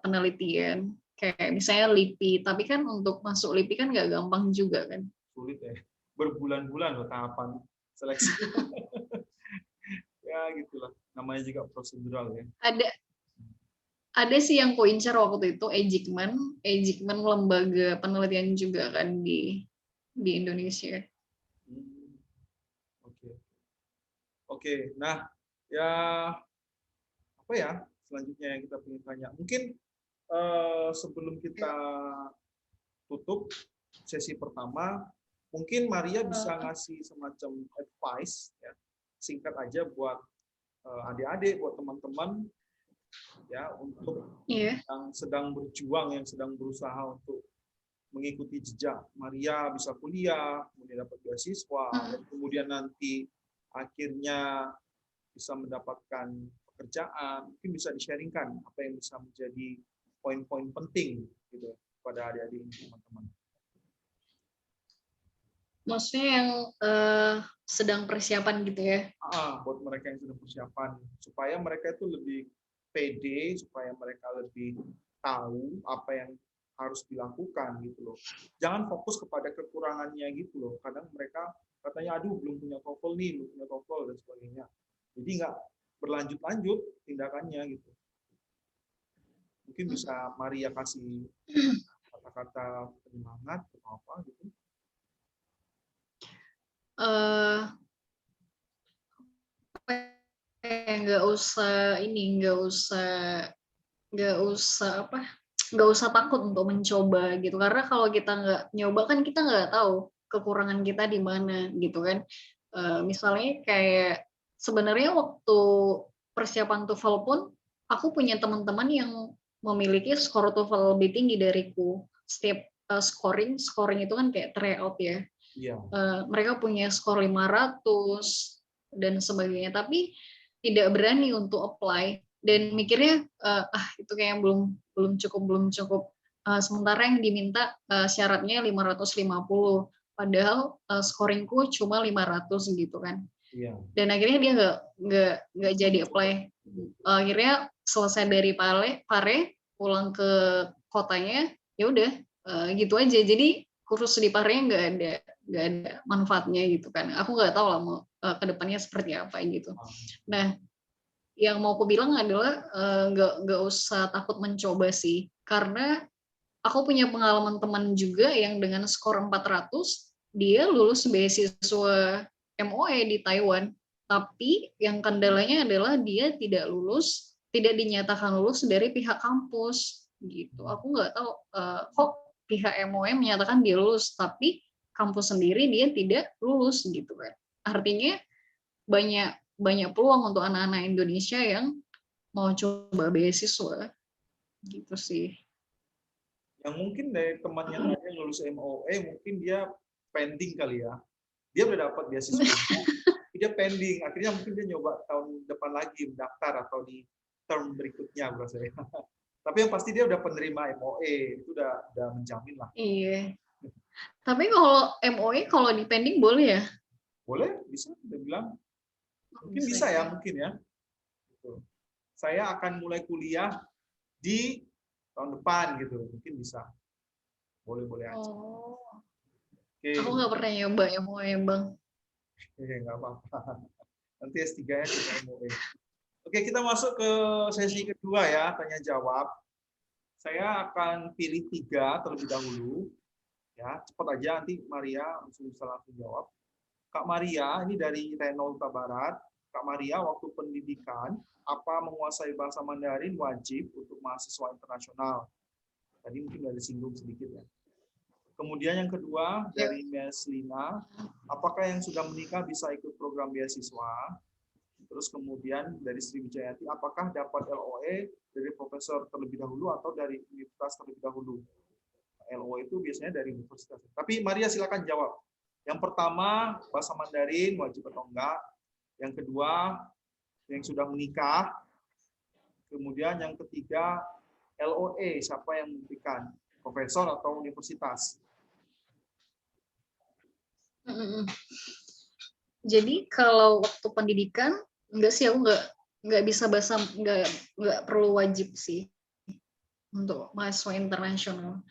penelitian, kayak misalnya LIPI. Tapi kan untuk masuk LIPI kan nggak gampang juga kan. Sulit ya, berbulan-bulan loh tahapan seleksi. Ya gitulah, namanya juga prosedural ya. Ada sih yang kuincar waktu itu, Ejikman lembaga penelitian juga kan di Indonesia. Oke. Nah, ya apa ya selanjutnya yang kita ingin tanya? Mungkin sebelum kita tutup sesi pertama, mungkin Maria bisa ngasih semacam advice ya, singkat aja buat adik-adik, buat teman-teman ya, untuk yang sedang berjuang, yang sedang berusaha untuk mengikuti jejak Maria, bisa kuliah, kemudian dapat beasiswa, dan kemudian nanti akhirnya bisa mendapatkan pekerjaan. Mungkin bisa di-sharingkan apa yang bisa menjadi poin-poin penting gitu kepada adik-adik teman-teman. Maksudnya yang sedang persiapan gitu ya? Buat mereka yang sudah persiapan, supaya mereka itu lebih pede, supaya mereka lebih tahu apa yang harus dilakukan gitu loh. Jangan fokus kepada kekurangannya gitu loh. Kadang mereka katanya, aduh belum punya TOEFL nih, belum punya TOEFL dan sebagainya. Jadi nggak berlanjut-lanjut tindakannya gitu. Mungkin bisa Maria kasih kata-kata penyemangat atau apa gitu. Nggak usah ini, nggak usah takut untuk mencoba gitu, karena kalau kita nggak nyoba kan kita nggak tahu kekurangan kita di mana gitu kan. Misalnya kayak sebenarnya waktu persiapan TOEFL pun aku punya teman-teman yang memiliki skor TOEFL lebih tinggi dariku. Setiap scoring itu kan kayak tryout ya. Iya. Mereka punya skor 500 dan sebagainya, tapi tidak berani untuk apply dan mikirnya itu kayak belum cukup. Sementara yang diminta syaratnya 550, padahal scoringku cuma 500 gitu kan. Iya. Dan akhirnya dia nggak jadi apply. Akhirnya selesai dari Pare pulang ke kotanya, ya udah gitu aja. Jadi kursus di Pare nggak ada manfaatnya gitu kan. Aku nggak tahu lah mau kedepannya seperti apa gitu. Nah, yang mau aku bilang adalah nggak usah takut mencoba sih, karena aku punya pengalaman teman juga yang dengan skor 400 dia lulus beasiswa MOE di Taiwan, tapi yang kendalanya adalah dia tidak dinyatakan lulus dari pihak kampus gitu. Aku nggak tahu kok pihak MOE menyatakan dia lulus tapi kampus sendiri dia tidak lulus gitu kan. Artinya banyak peluang untuk anak-anak Indonesia yang mau coba beasiswa gitu sih. Yang mungkin dari temannya tadi yang lulus MOE mungkin dia pending kali ya. Dia udah dapat beasiswa, dia pending. Akhirnya mungkin dia nyoba tahun depan lagi mendaftar atau di term berikutnya menurut saya. Tapi yang pasti dia udah penerima MOE, itu udah menjamin lah. Iya. Tapi kalau MOE kalau di pending boleh ya? Boleh, bisa. Dia bilang mungkin bisa ya, mungkin ya. Saya akan mulai kuliah di tahun depan gitu, mungkin bisa. Boleh aja. Oh. Oke. Aku nggak pernah nyoba MOE, Bang. Nggak apa-apa. Nanti S3-nya kita MOE. Oke, kita masuk ke sesi kedua ya, tanya jawab. Saya akan pilih 3 terlebih dahulu. Ya, cepat aja nanti Maria bisa langsung jawab. Kak Maria, ini dari Reno Huta Barat. Kak Maria, waktu pendidikan, apa menguasai bahasa Mandarin wajib untuk mahasiswa internasional? Tadi mungkin dari singgung sedikit ya. Kemudian yang kedua dari Meslina, apakah yang sudah menikah bisa ikut program beasiswa? Terus kemudian dari Sri Wijayati, apakah dapat LOE dari profesor terlebih dahulu atau dari universitas terlebih dahulu? LOE itu biasanya dari universitas. Tapi Maria silakan jawab. Yang pertama, bahasa Mandarin wajib atau enggak? Yang kedua, yang sudah menikah. Kemudian yang ketiga, LOE, siapa yang memberikan? Profesor atau universitas? Jadi kalau waktu pendidikan enggak sih, aku nggak bisa bahasa, nggak perlu wajib sih untuk mahasiswa internasional.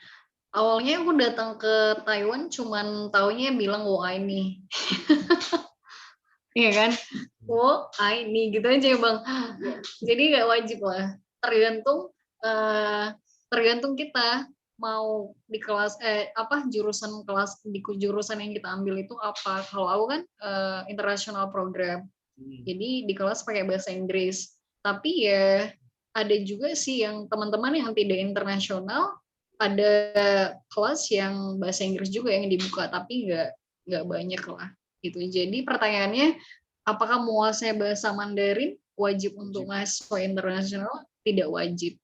Awalnya aku datang ke Taiwan cuman taunya bilang WOI nih. Iya kan? WOI nih gitu aja ya, Bang. Jadi nggak wajib lah. Tergantung kita mau di kelas jurusan yang kita ambil itu apa. Kalau aku kan international program. Jadi di kelas pakai bahasa Inggris. Tapi ya ada juga sih yang teman-teman yang tidak internasional, ada kelas yang bahasa Inggris juga yang dibuka, tapi nggak banyak lah gitu. Jadi pertanyaannya, apakah menguasai bahasa Mandarin wajib untuk mahasiswa internasional? Tidak wajib.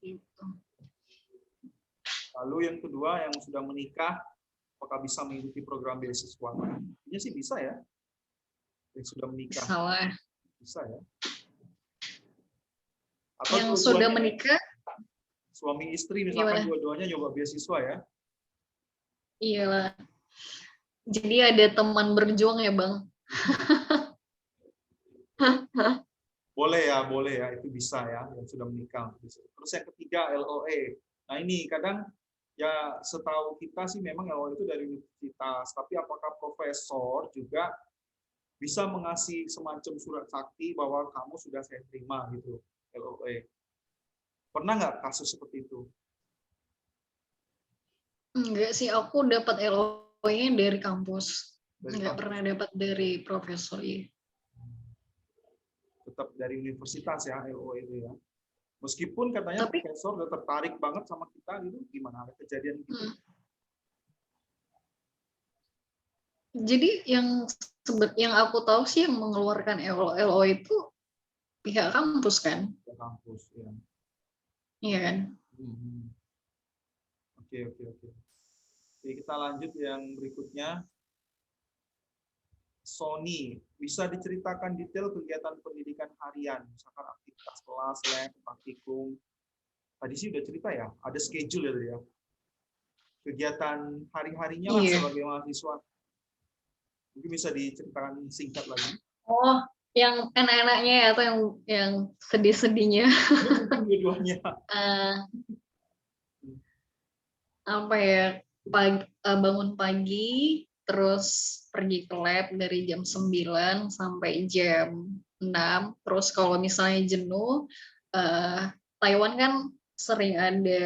Gitu. Lalu yang kedua, yang sudah menikah, apakah bisa mengikuti program beasiswa? Ini sih bisa ya. Yang sudah menikah. Salah. Bisa ya. Atau yang sudah menikah, suami istri misalkan dua-duanya nyoba beasiswa ya. Iyalah. Jadi ada teman berjuang ya Bang. Boleh ya, itu bisa ya, yang sudah menikah. Terus yang ketiga LOE. Nah ini kadang ya setahu kita sih memang LOE itu dari universitas, tapi apakah profesor juga bisa mengasih semacam surat sakti bahwa kamu sudah saya terima gitu, LOE. Pernah nggak kasus seperti itu? Enggak sih, aku dapat LO-nya dari kampus. Dari Enggak kampus, pernah dapat dari profesor ya. tetap dari universitas ya LOE itu ya. Meskipun katanya Tapi profesor udah tertarik banget sama kita gitu, gimana ada kejadian gitu? jadi yang aku tahu sih yang mengeluarkan LO itu pihak kampus kan? Ke kampus ya. Iya kan? Oke. Oke, kita lanjut yang berikutnya. Sony, bisa diceritakan detail kegiatan pendidikan harian, misalkan aktivitas kelas, lab, praktikum. Tadi sih udah cerita ya, ada schedule ya tadi ya. Kegiatan hari-harinya lah Iya. sebagai mahasiswa. Mungkin bisa diceritakan singkat lagi. Oh, yang enak-enaknya ya atau yang sedih-sedihnya? Dua-duanya. Apa ya, bangun pagi, terus pergi ke lab dari jam 9 sampai jam 6. Terus kalau misalnya jenuh, Taiwan kan sering ada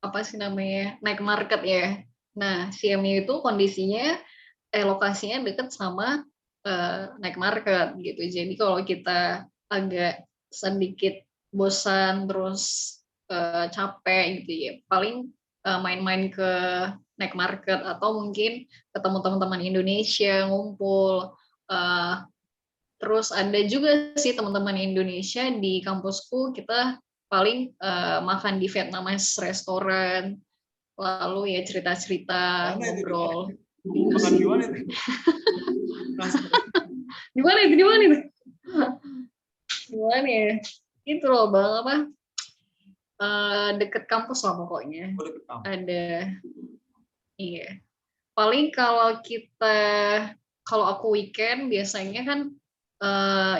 apa sih namanya, night market ya. Nah, CMU itu kondisinya lokasinya deket sama night market gitu. Jadi kalau kita agak sedikit bosan terus capek gitu ya, paling main-main ke night market atau mungkin ketemu teman-teman Indonesia ngumpul. Terus ada juga sih teman-teman Indonesia di kampusku, kita paling makan di Vietnamese restoran, lalu ya cerita-cerita, Mana itu? ngobrol gitu Makan sih. gimana itu? Di mana itu? Gimana ya? Itu loh Bang, apa? Deket kampus lah pokoknya. Oh, deket kampus. Ada, iya. Paling kalau aku weekend biasanya kan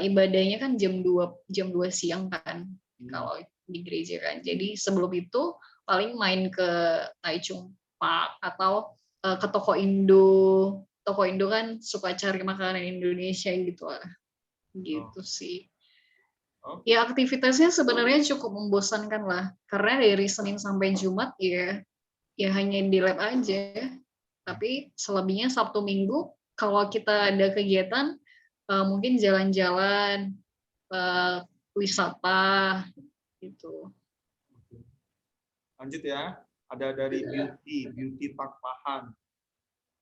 ibadahnya kan jam 2 siang kan, kalau di gereja kan. Jadi sebelum itu paling main ke Taichung Park atau ke toko Indo. Toko Indo kan suka cari makanan Indonesia gitu lah. Gitu sih. Oke. Ya aktivitasnya sebenarnya cukup membosankan lah, karena dari Senin sampai Jumat ya hanya di lab aja. Tapi selebihnya Sabtu Minggu kalau kita ada kegiatan mungkin jalan-jalan, wisata gitu. Lanjut ya. Ada dari Beauty Pakpahan.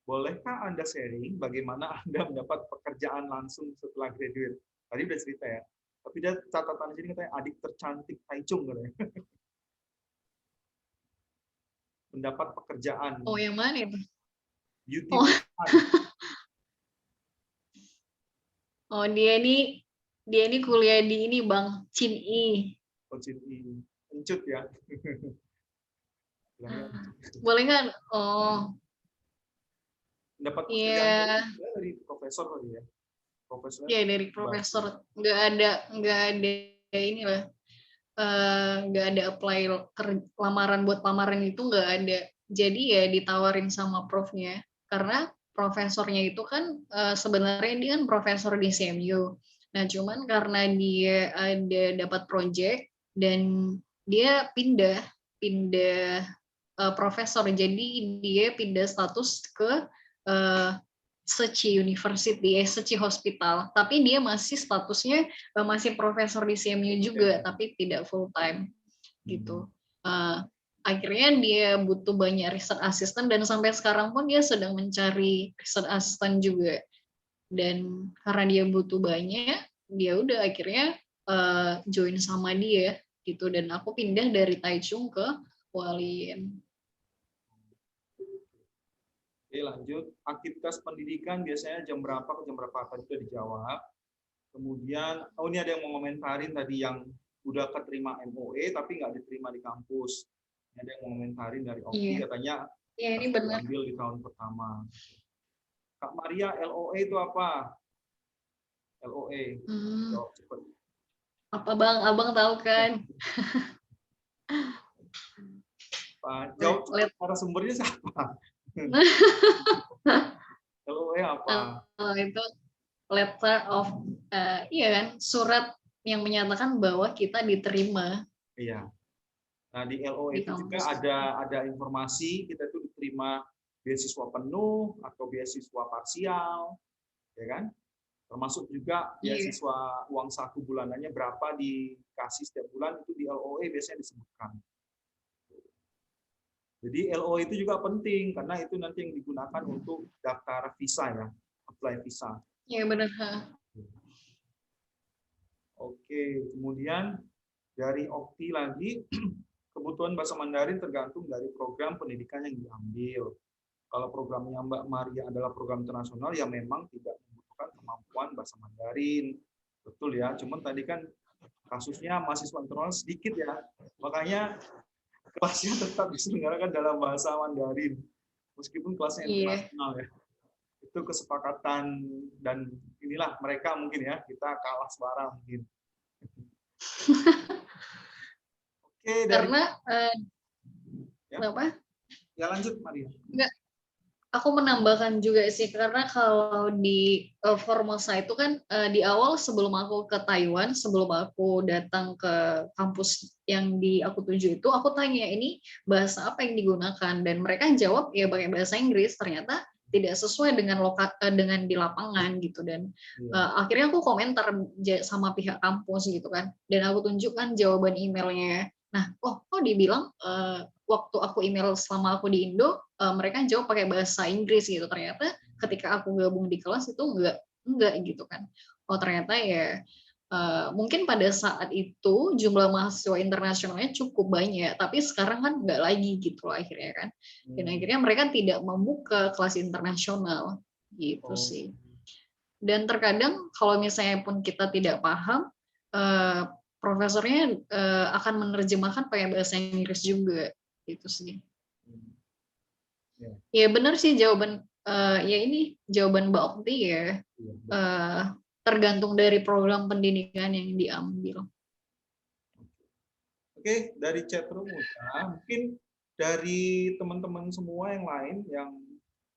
Bolehkah Anda sharing bagaimana Anda mendapat pekerjaan langsung setelah graduate? Tadi udah cerita ya. Tapi dia catatan di sini katanya adik tercantik Taichung katanya. Mendapat pekerjaan. Oh yang mana itu? Beauty Oh, Pakpahan. oh dia ini kuliah di ini Bang, Chin-I. Oh, Encut ya. Boleh nggak? Oh, Mendapat pekerjaan iya. dari profesor tadi ya. Profesornya Ya dari profesor, nggak ada inilah, nggak ada apply lamaran buat lamaran itu nggak ada. Jadi ya ditawarin sama profnya, karena profesornya itu kan sebenarnya dia kan profesor di CMU. Nah cuman karena dia ada dapat project dan dia pindah profesor, jadi dia pindah status ke uh, Sechi University, Sechi Hospital, tapi dia masih statusnya masih profesor di CMU juga, tapi tidak full time gitu. Akhirnya dia butuh banyak research assistant dan sampai sekarang pun dia sedang mencari research assistant juga. Dan karena dia butuh banyak, dia udah akhirnya join sama dia gitu. Dan aku pindah dari Taichung ke Hualien. Oke, lanjut. Aktivitas pendidikan biasanya jam berapa ke jam berapa? Tadi sudah dijawab. Kemudian, oh ini ada yang mau komentarin tadi yang udah keterima MOE tapi nggak diterima di kampus. Ini ada yang mau komentarin dari Oki, katanya Iya, ini benar. ambil di tahun pertama. Kak Maria, LOE itu apa? LOE. Jawab cepet. Apa Bang? Abang tahu kan? Jawab cepet, narasumbernya siapa? LOE apa? Itu letter of iya kan, surat yang menyatakan bahwa kita diterima Iya. Nah, di LOE di itu juga kampus. ada informasi kita itu diterima beasiswa penuh atau beasiswa parsial, ya kan? Termasuk juga Iya. beasiswa uang saku bulanannya berapa dikasih setiap bulan, itu di LOE biasanya disebutkan. Jadi LOE itu juga penting karena itu nanti yang digunakan untuk daftar visa ya, apply visa. Iya benar. Oke, kemudian dari Okti lagi, kebutuhan bahasa Mandarin tergantung dari program pendidikan yang diambil. Kalau programnya Mbak Maria adalah program internasional, ya memang tidak membutuhkan kemampuan bahasa Mandarin. Betul ya, cuman tadi kan kasusnya mahasiswa internasional sedikit ya, makanya kelasnya tetap diselenggarakan dalam bahasa Mandarin, meskipun kelasnya internasional ya. Itu kesepakatan dan inilah mereka mungkin ya, kita kalah suara mungkin. Oke, Karena ya. kenapa? Ya lanjut Maria. Enggak, aku menambahkan juga sih karena kalau di Formosa itu kan di awal sebelum aku ke Taiwan, sebelum aku datang ke kampus yang aku tuju itu, aku tanya ini bahasa apa yang digunakan dan mereka jawab ya pakai bahasa Inggris. Ternyata tidak sesuai dengan dengan di lapangan gitu dan akhirnya aku komentar sama pihak kampus gitu kan dan aku tunjukkan jawaban emailnya. Nah, kok dibilang waktu aku email selama aku di Indo mereka jawab pakai bahasa Inggris gitu. Ternyata ketika aku gabung di kelas itu enggak gitu kan. Oh ternyata ya mungkin pada saat itu jumlah mahasiswa internasionalnya cukup banyak, tapi sekarang kan enggak lagi gitu loh akhirnya kan. Dan akhirnya mereka tidak membuka kelas internasional gitu sih. Dan terkadang kalau misalnya pun kita tidak paham, profesornya akan menerjemahkan pakai bahasa Inggris juga gitu sih. Ya benar sih jawaban ya ini jawaban Mbak Okti ya. Tergantung dari program pendidikan yang diambil. Oke, dari chat room udah. Mungkin dari teman-teman semua yang lain yang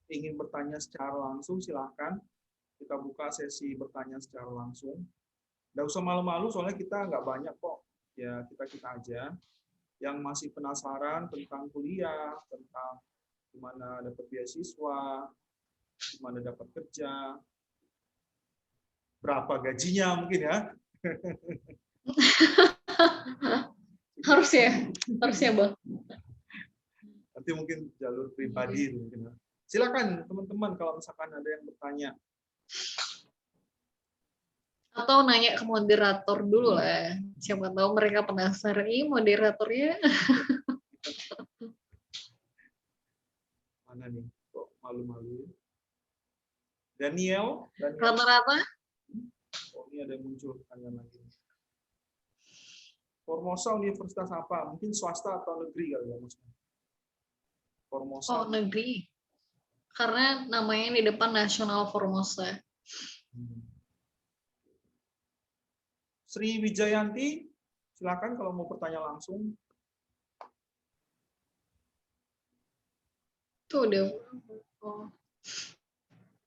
ingin bertanya secara langsung silakan. Kita buka sesi bertanya secara langsung. Nggak usah malu-malu soalnya kita nggak banyak kok. Ya kita aja. Yang masih penasaran tentang kuliah, tentang gimana dapat beasiswa, gimana dapat kerja, berapa gajinya mungkin ya. Harus ya Bang. Nanti mungkin jalur pribadi mungkin. Silakan teman-teman kalau misalkan ada yang bertanya. Atau nanya ke moderator dulu lah. Siapa tahu mereka penasaran, moderatornya. Mana nih? Kok malu-malu? Daniel? Rata-rata? Oh, ini ada yang muncul pertanyaan lagi. Formosa universitas apa? Mungkin swasta atau negeri kali ya maksudnya. Formosa. Oh, negeri. Karena namanya di depan Nasional Formosa. Sri Wijayanti, silakan kalau mau bertanya langsung. Tuh udah. Oh.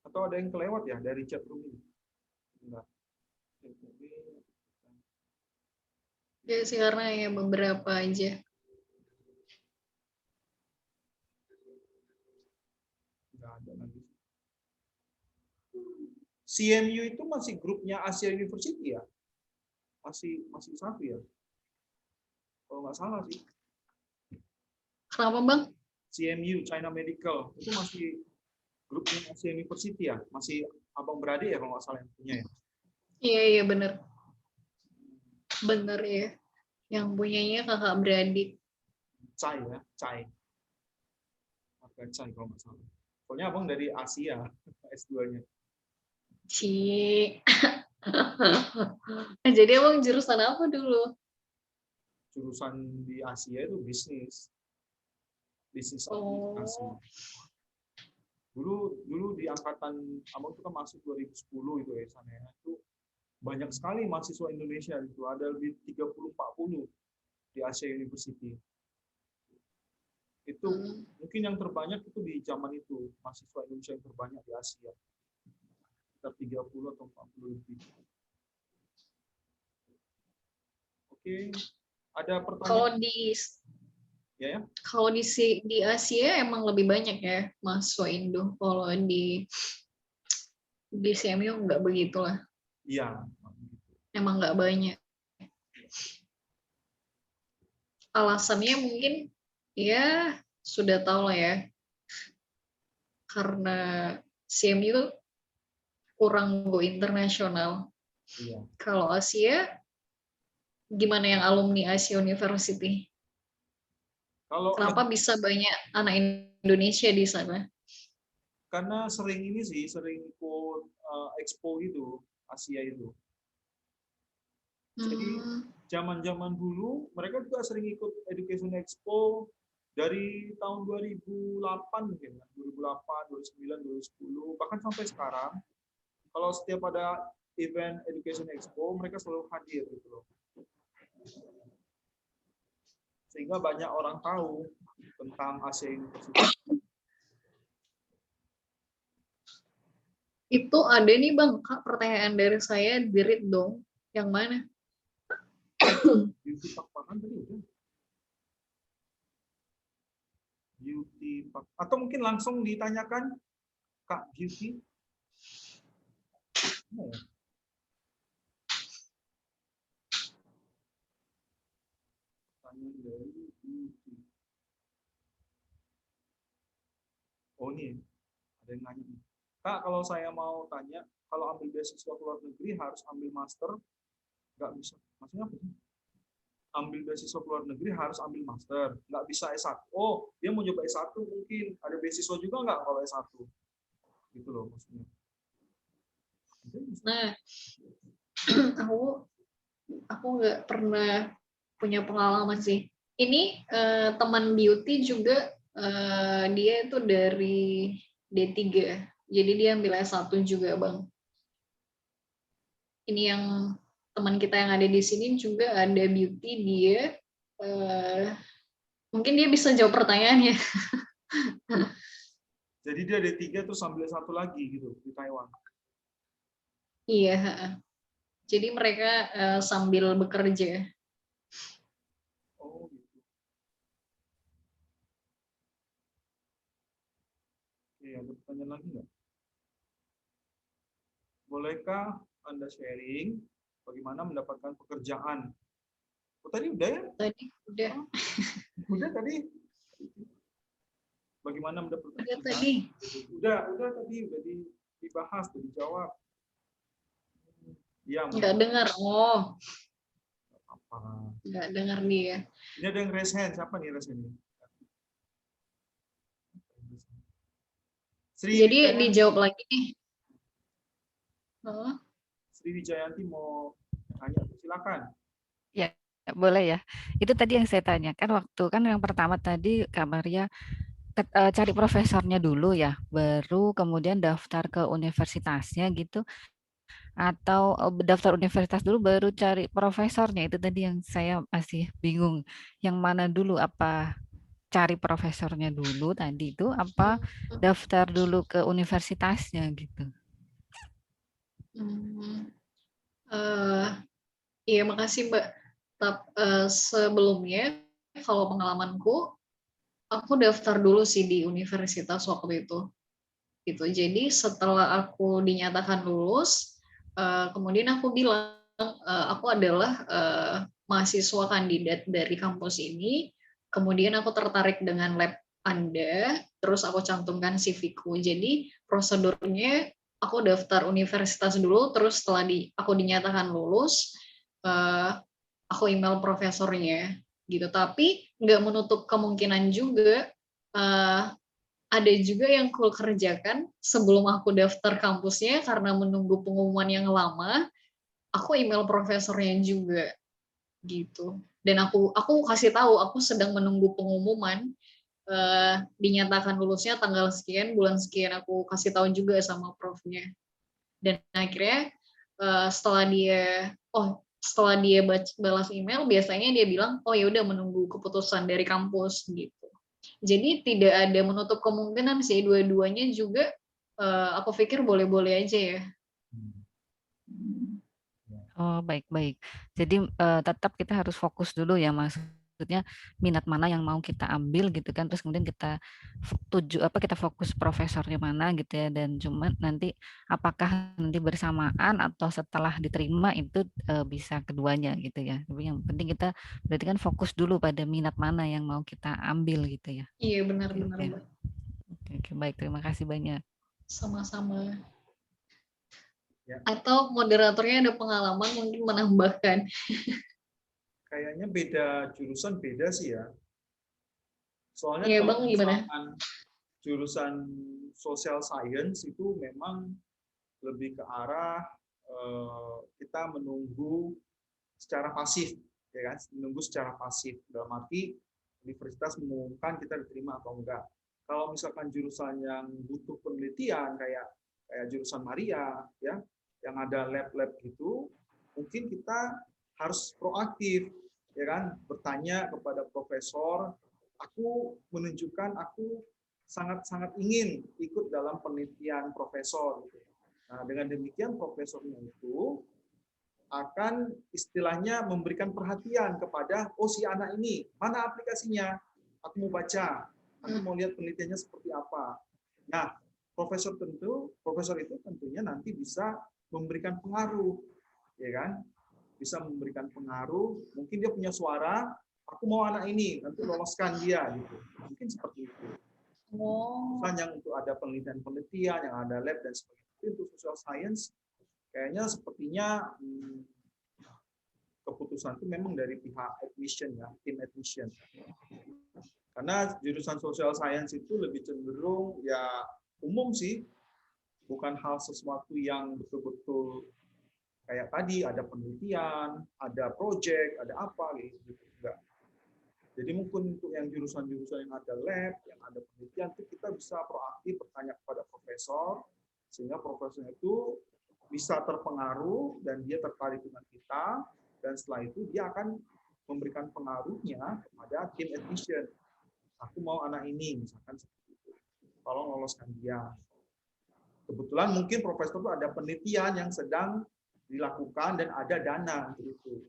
Atau ada yang kelewat ya dari chat room ini? Enggak. Ya sih karena ya beberapa aja. Enggak ada lagi. CMU itu masih grupnya Asia University ya? Masih satu ya? Kalau nggak salah sih. Kenapa Bang? CMU, China Medical, itu masih grupnya Asia University ya? Masih abang beradik ya kalau nggak salah yang punya ya? Iya bener. Bener ya. Yang punyanya kakak beradik. Chai ya, Chai. Marga Chai kalau nggak salah. Soalnya abang dari Asia, S2-nya. Jadi abang jurusan apa dulu? Jurusan di Asia itu bisnis. Bisnis Oh. administrasi. Dulu di angkatan abang itu kan masuk 2010 itu ya sana ya. Itu banyak sekali mahasiswa Indonesia itu, ada lebih 30-40 di Asia University. Itu mungkin yang terbanyak itu di zaman itu, mahasiswa Indonesia yang terbanyak di Asia. Sekitar 30 atau 40 lebih. Oke, ada Kalau pertanyaan? di Ya, ya. kalau di Asia emang lebih banyak ya mahasiswa Indo. Kalau di CMU nggak begitulah. Iya. Emang nggak banyak. Alasannya mungkin ya sudah tahu lah ya. Karena CMU kurang go internasional. Iya. Kalau Asia, gimana yang alumni Asia University? Kalau Kenapa bisa banyak anak Indonesia di sana? karena sering ikut expo itu, Asia itu. Jadi zaman-zaman dulu mereka juga sering ikut Education Expo dari tahun 2008 mungkin, 2008, 2009, 2010, bahkan sampai sekarang. Kalau setiap ada event Education Expo, mereka selalu hadir gitu loh. Sehingga banyak orang tahu tentang Asia University. Itu ada nih Bang, Kak, pertanyaan dari saya, di-read dong. Yang mana? Beauty Park Pakan tadi udah. Beauty Park. Atau mungkin langsung ditanyakan Kak Beauty. Pertanyaan dari Beauty. Oh ini ada yang nanya nih. Kak, kalau saya mau tanya, kalau ambil beasiswa ke luar negeri harus ambil master? Nggak bisa. Maksudnya apa? Ambil beasiswa ke luar negeri harus ambil master. Nggak bisa S1. Oh, dia mau coba S1 mungkin. Ada beasiswa juga nggak kalau S1? Gitu loh maksudnya. Nah, aku nggak pernah punya pengalaman sih. Ini teman Beauty juga dia itu dari D3. Jadi dia ambil S1 juga, Bang. Ini yang teman kita yang ada di sini juga ada Beauty, dia mungkin dia bisa jawab pertanyaannya. Jadi dia D3 terus ambil satu lagi gitu di Taiwan. Iya, jadi mereka sambil bekerja. Oh gitu. Oke, ada pertanyaan lagi nggak? Bolehkah Anda sharing bagaimana mendapatkan pekerjaan? Oh, tadi udah ya? Tadi udah. Udah tadi. Bagaimana mendapatkan Udah pekerjaan? tadi. Udah tadi udah dibahas, udah dijawab. Iya, Nggak dengar. Oh, apa? nggak dengar dia. Ini ada yang raise hand. Siapa nih raise hand? Jadi dijawab lagi nih. Sri Wijayanti mau tanya, silakan. Ya, boleh ya. Itu tadi yang saya tanyakan waktu kan yang pertama tadi Kak Maria cari profesornya dulu ya, baru kemudian daftar ke universitasnya gitu, atau daftar universitas dulu baru cari profesornya. Itu tadi yang saya masih bingung. Yang mana dulu, apa cari profesornya dulu tadi itu, apa daftar dulu ke universitasnya gitu. Iya, makasih Mbak. Sebelumnya, kalau pengalamanku, aku daftar dulu sih di universitas waktu itu. Gitu. Jadi setelah aku dinyatakan lulus, kemudian aku bilang aku adalah mahasiswa kandidat dari kampus ini. Kemudian aku tertarik dengan lab Anda, terus aku cantumkan CV-ku. Jadi prosedurnya aku daftar universitas dulu, terus setelah aku dinyatakan lulus, aku email profesornya gitu. Tapi nggak menutup kemungkinan juga ada juga yang aku kerjakan sebelum aku daftar kampusnya karena menunggu pengumuman yang lama, aku email profesornya juga gitu. Dan aku kasih tahu aku sedang menunggu pengumuman dinyatakan lulusnya tanggal sekian, bulan sekian, aku kasih tahu juga sama profnya. Dan akhirnya setelah dia balas email, biasanya dia bilang, oh ya udah menunggu keputusan dari kampus gitu. Jadi tidak ada menutup kemungkinan sih, dua-duanya juga aku pikir boleh-boleh aja ya. Oh, baik-baik. Jadi tetap kita harus fokus dulu ya, maksudnya minat mana yang mau kita ambil gitu kan, terus kemudian kita kita fokus profesornya mana gitu ya, dan cuma nanti apakah nanti bersamaan atau setelah diterima itu bisa keduanya gitu ya. Tapi yang penting kita berarti kan fokus dulu pada minat mana yang mau kita ambil gitu ya. Iya, benar-benar. Oke, oke, baik, terima kasih banyak. Sama-sama. Ya. Atau moderatornya ada pengalaman mungkin menambahkan. Kayaknya beda jurusan beda sih ya. Soalnya Iya, kalau Bang, gimana? misalkan jurusan social science itu memang lebih ke arah kita menunggu secara pasif, ya kan? Menunggu secara pasif dalam arti universitas mengumumkan kita diterima atau enggak. Kalau misalkan jurusan yang butuh penelitian kayak jurusan Maria, ya, yang ada lab-lab gitu, mungkin kita harus proaktif, ya kan? Bertanya kepada profesor. Aku menunjukkan aku sangat-sangat ingin ikut dalam penelitian profesor. Nah, dengan demikian profesornya itu akan istilahnya memberikan perhatian kepada, oh si anak ini, mana aplikasinya? Aku mau baca, aku mau lihat penelitiannya seperti apa. Nah, profesor itu tentunya nanti bisa memberikan pengaruh, ya kan? Bisa memberikan pengaruh, mungkin dia punya suara, aku mau anak ini, nanti loloskan dia gitu. Mungkin seperti itu. Misalnya untuk ada penelitian, yang ada lab dan sebagainya. Untuk social science, kayaknya sepertinya keputusan itu memang dari pihak admission ya, tim admission. Karena jurusan social science itu lebih cenderung ya umum sih, bukan hal sesuatu yang betul-betul kayak tadi ada penelitian, ada project, ada apa gitu. Enggak. Jadi mungkin untuk yang jurusan-jurusan yang ada lab, yang ada penelitian itu kita bisa proaktif bertanya kepada profesor, sehingga profesor itu bisa terpengaruh dan dia tertarik dengan kita, dan setelah itu dia akan memberikan pengaruhnya kepada tim admission. Aku mau anak ini, misalkan seperti itu. Tolong loloskan dia. Kebetulan mungkin profesor itu ada penelitian yang sedang dilakukan dan ada dana untuk itu.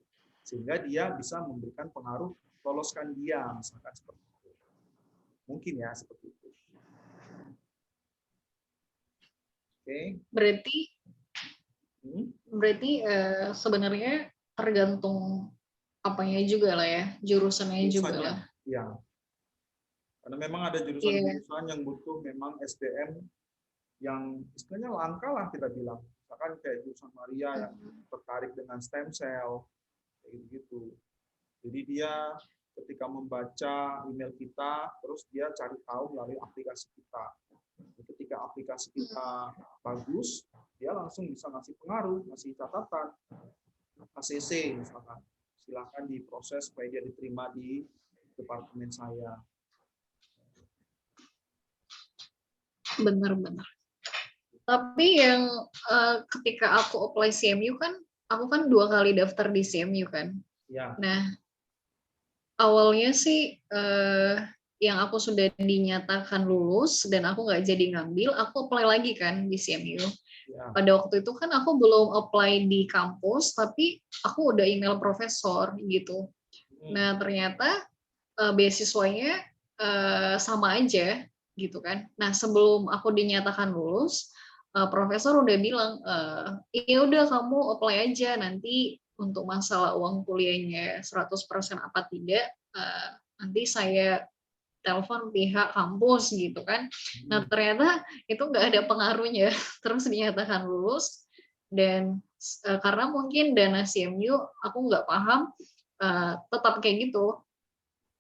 Sehingga dia bisa memberikan pengaruh, loloskan dia, misalkan seperti itu. Mungkin ya, seperti itu. Oke. Berarti sebenarnya tergantung apanya juga lah ya, jurusannya juga lah. Ya. Karena memang ada jurusan-jurusan yang butuh memang SDM yang istilahnya langka lah kita bilang. Misalkan kayak jurusan Maria yang tertarik dengan stem cell, kayak gitu. Jadi dia ketika membaca email kita, terus dia cari tahu melalui aplikasi kita. Ketika aplikasi kita bagus, dia langsung bisa ngasih pengaruh, ngasih catatan, ACC misalkan. Silakan diproses supaya dia diterima di departemen saya. Benar-benar. Tapi yang ketika aku apply CMU kan, aku kan 2 kali daftar di CMU kan. Ya. Nah, awalnya sih yang aku sudah dinyatakan lulus dan aku nggak jadi ngambil, aku apply lagi kan di CMU. Ya. Pada waktu itu kan aku belum apply di kampus, tapi aku udah email profesor gitu. Nah, ternyata beasiswanya sama aja gitu kan. Nah, sebelum aku dinyatakan lulus, profesor udah bilang, ya udah kamu apply aja, nanti untuk masalah uang kuliahnya 100% apa tidak, nanti saya telepon pihak kampus gitu kan. Nah, ternyata itu nggak ada pengaruhnya, terus dinyatakan lulus, dan karena mungkin dana CMU aku nggak paham, tetap kayak gitu.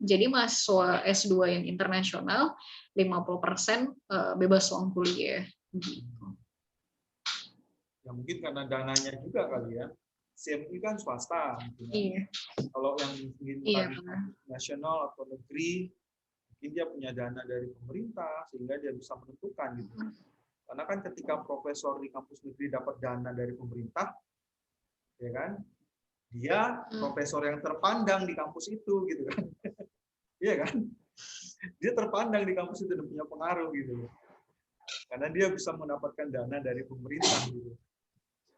Jadi mahasiswa S2 yang internasional 50% bebas uang kuliah. Ya mungkin karena dananya juga kali ya. CMU kan swasta. Iya. Kalau yang nasional atau negeri, mungkin dia punya dana dari pemerintah sehingga dia bisa menentukan gitu. Karena kan ketika profesor di kampus negeri dapat dana dari pemerintah, ya kan, dia profesor yang terpandang di kampus itu gitu kan. Iya kan? Dia terpandang di kampus itu dan punya pengaruh gitu. Karena dia bisa mendapatkan dana dari pemerintah gitu.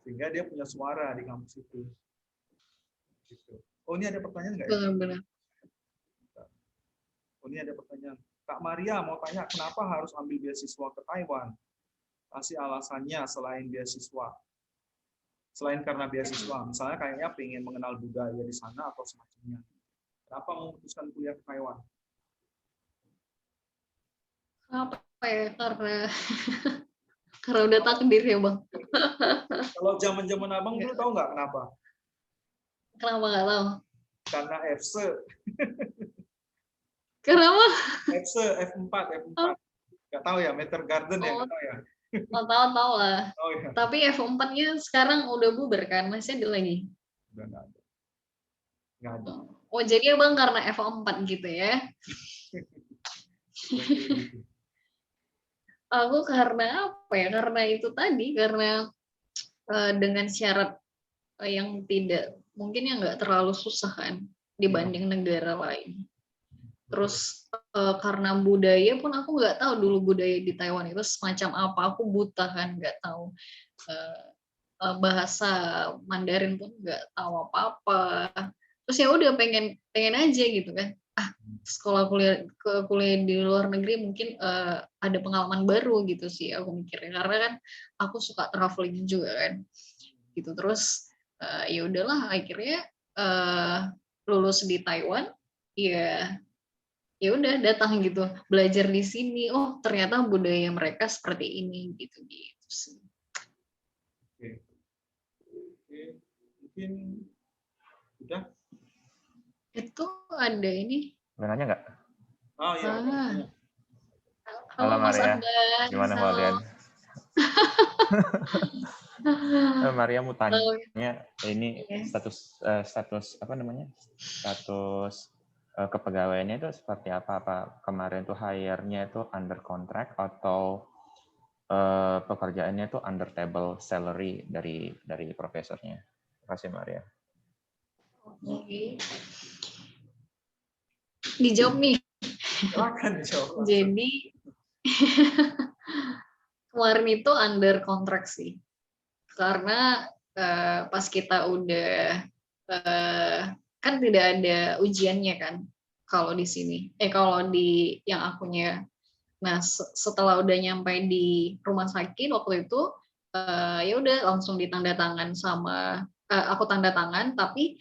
Sehingga dia punya suara di kampus itu. Gitu. Oh, ini ada pertanyaan nggak ya? Benar-benar. Oh, ini ada pertanyaan. Kak Maria mau tanya, kenapa harus ambil beasiswa ke Taiwan? Kasih alasannya selain beasiswa. Selain karena beasiswa, misalnya kayaknya pengen mengenal budaya di sana atau semacamnya. Kenapa memutuskan kuliah ke Taiwan? Apa ya? Karena udah takdir ya, Bang. Kalau zaman-zaman abang dulu tahu nggak kenapa? Kenapa nggak tahu? Karena FC. Kenapa? FC, F4. Nggak tahu ya, Meter Garden ya, nggak tahu ya. Tahu lah. Oh ya. Tapi F4-nya sekarang udah bubar kan? Masih ada lagi? Udah nggak ada. Nggak ada. Oh, jadi Abang karena F4 gitu ya? Aku karena apa ya? Karena itu tadi, karena dengan syarat yang tidak, mungkin yang nggak terlalu susah kan dibanding negara lain. Terus karena budaya pun aku nggak tahu dulu budaya di Taiwan itu semacam apa, aku buta kan, nggak tahu bahasa Mandarin pun nggak tahu apa-apa. Terus ya udah pengen aja gitu kan. Sekolah kuliah di luar negeri mungkin ada pengalaman baru gitu sih aku mikirnya, karena kan aku suka traveling juga kan gitu. Terus ya udahlah akhirnya lulus di Taiwan, ya udah datang gitu, belajar di sini. Oh, ternyata budaya mereka seperti ini gitu sih. Oke. Mungkin udah. Itu ada ini. Mau nanya nggak? Oh iya. Halo Mas Maria. Akbar. Gimana Valdian? Maria mau tanya ini status apa namanya? Status kepegawaiannya itu seperti apa? Apa kemarin tuh hire-nya itu under contract atau pekerjaannya itu under table salary dari profesornya? Terima kasih Maria. Oke. Dijawab nih. Silakan dijawab. Jadi kemarin itu under contract sih. Karena pas kita udah kan tidak ada ujiannya kan kalau di sini. Kalau di yang akunya. Nah, setelah udah nyampe di rumah sakit waktu itu ya udah langsung ditandatangan sama aku tanda tangan, tapi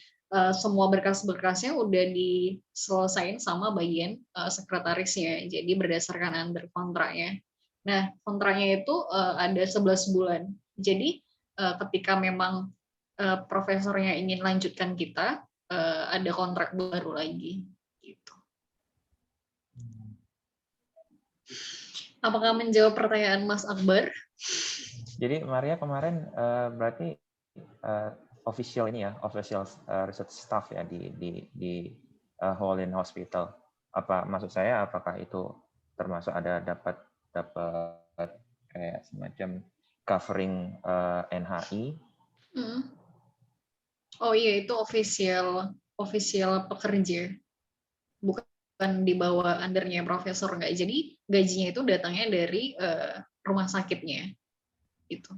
semua berkas-berkasnya udah diselesain sama bagian sekretarisnya. Jadi berdasarkan under kontraknya. Nah, kontraknya itu ada 11 bulan. Jadi ketika memang profesornya ingin lanjutkan kita, ada kontrak baru lagi. Gitu. Apakah menjawab pertanyaan Mas Akbar? Jadi Maria kemarin berarti official ini ya, official research staff ya di Hualien Hospital. Apa maksud saya? Apakah itu termasuk ada dapat kayak semacam covering NHI? Oh iya, itu official pekerja, bukan di bawah undernya profesor, nggak. Jadi gajinya itu datangnya dari rumah sakitnya itu.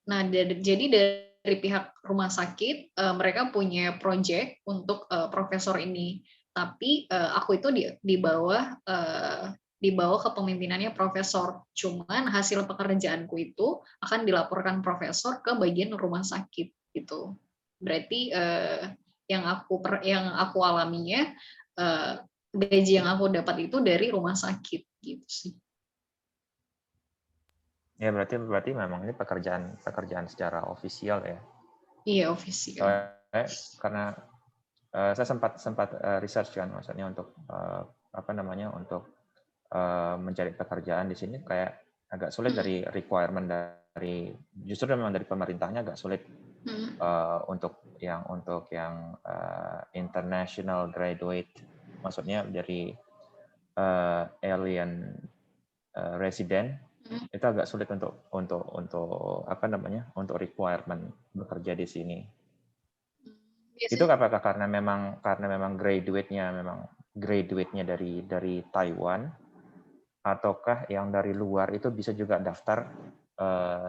Nah, jadi dari pihak rumah sakit mereka punya project untuk profesor ini, tapi aku itu di bawah kepemimpinannya profesor. Cuman hasil pekerjaanku itu akan dilaporkan profesor ke bagian rumah sakit gitu. Berarti yang aku alaminya gaji yang aku dapat itu dari rumah sakit gitu sih. Ya berarti memang ini pekerjaan secara ofisial ya. Iya, ofisial. Karena saya sempat research kan, maksudnya untuk untuk mencari pekerjaan di sini kayak agak sulit dari requirement justru memang dari pemerintahnya agak sulit untuk yang international graduate, maksudnya dari alien resident itu agak sulit untuk apa namanya, untuk requirement bekerja di sini. Itu apakah karena memang graduate-nya dari Taiwan, ataukah yang dari luar itu bisa juga daftar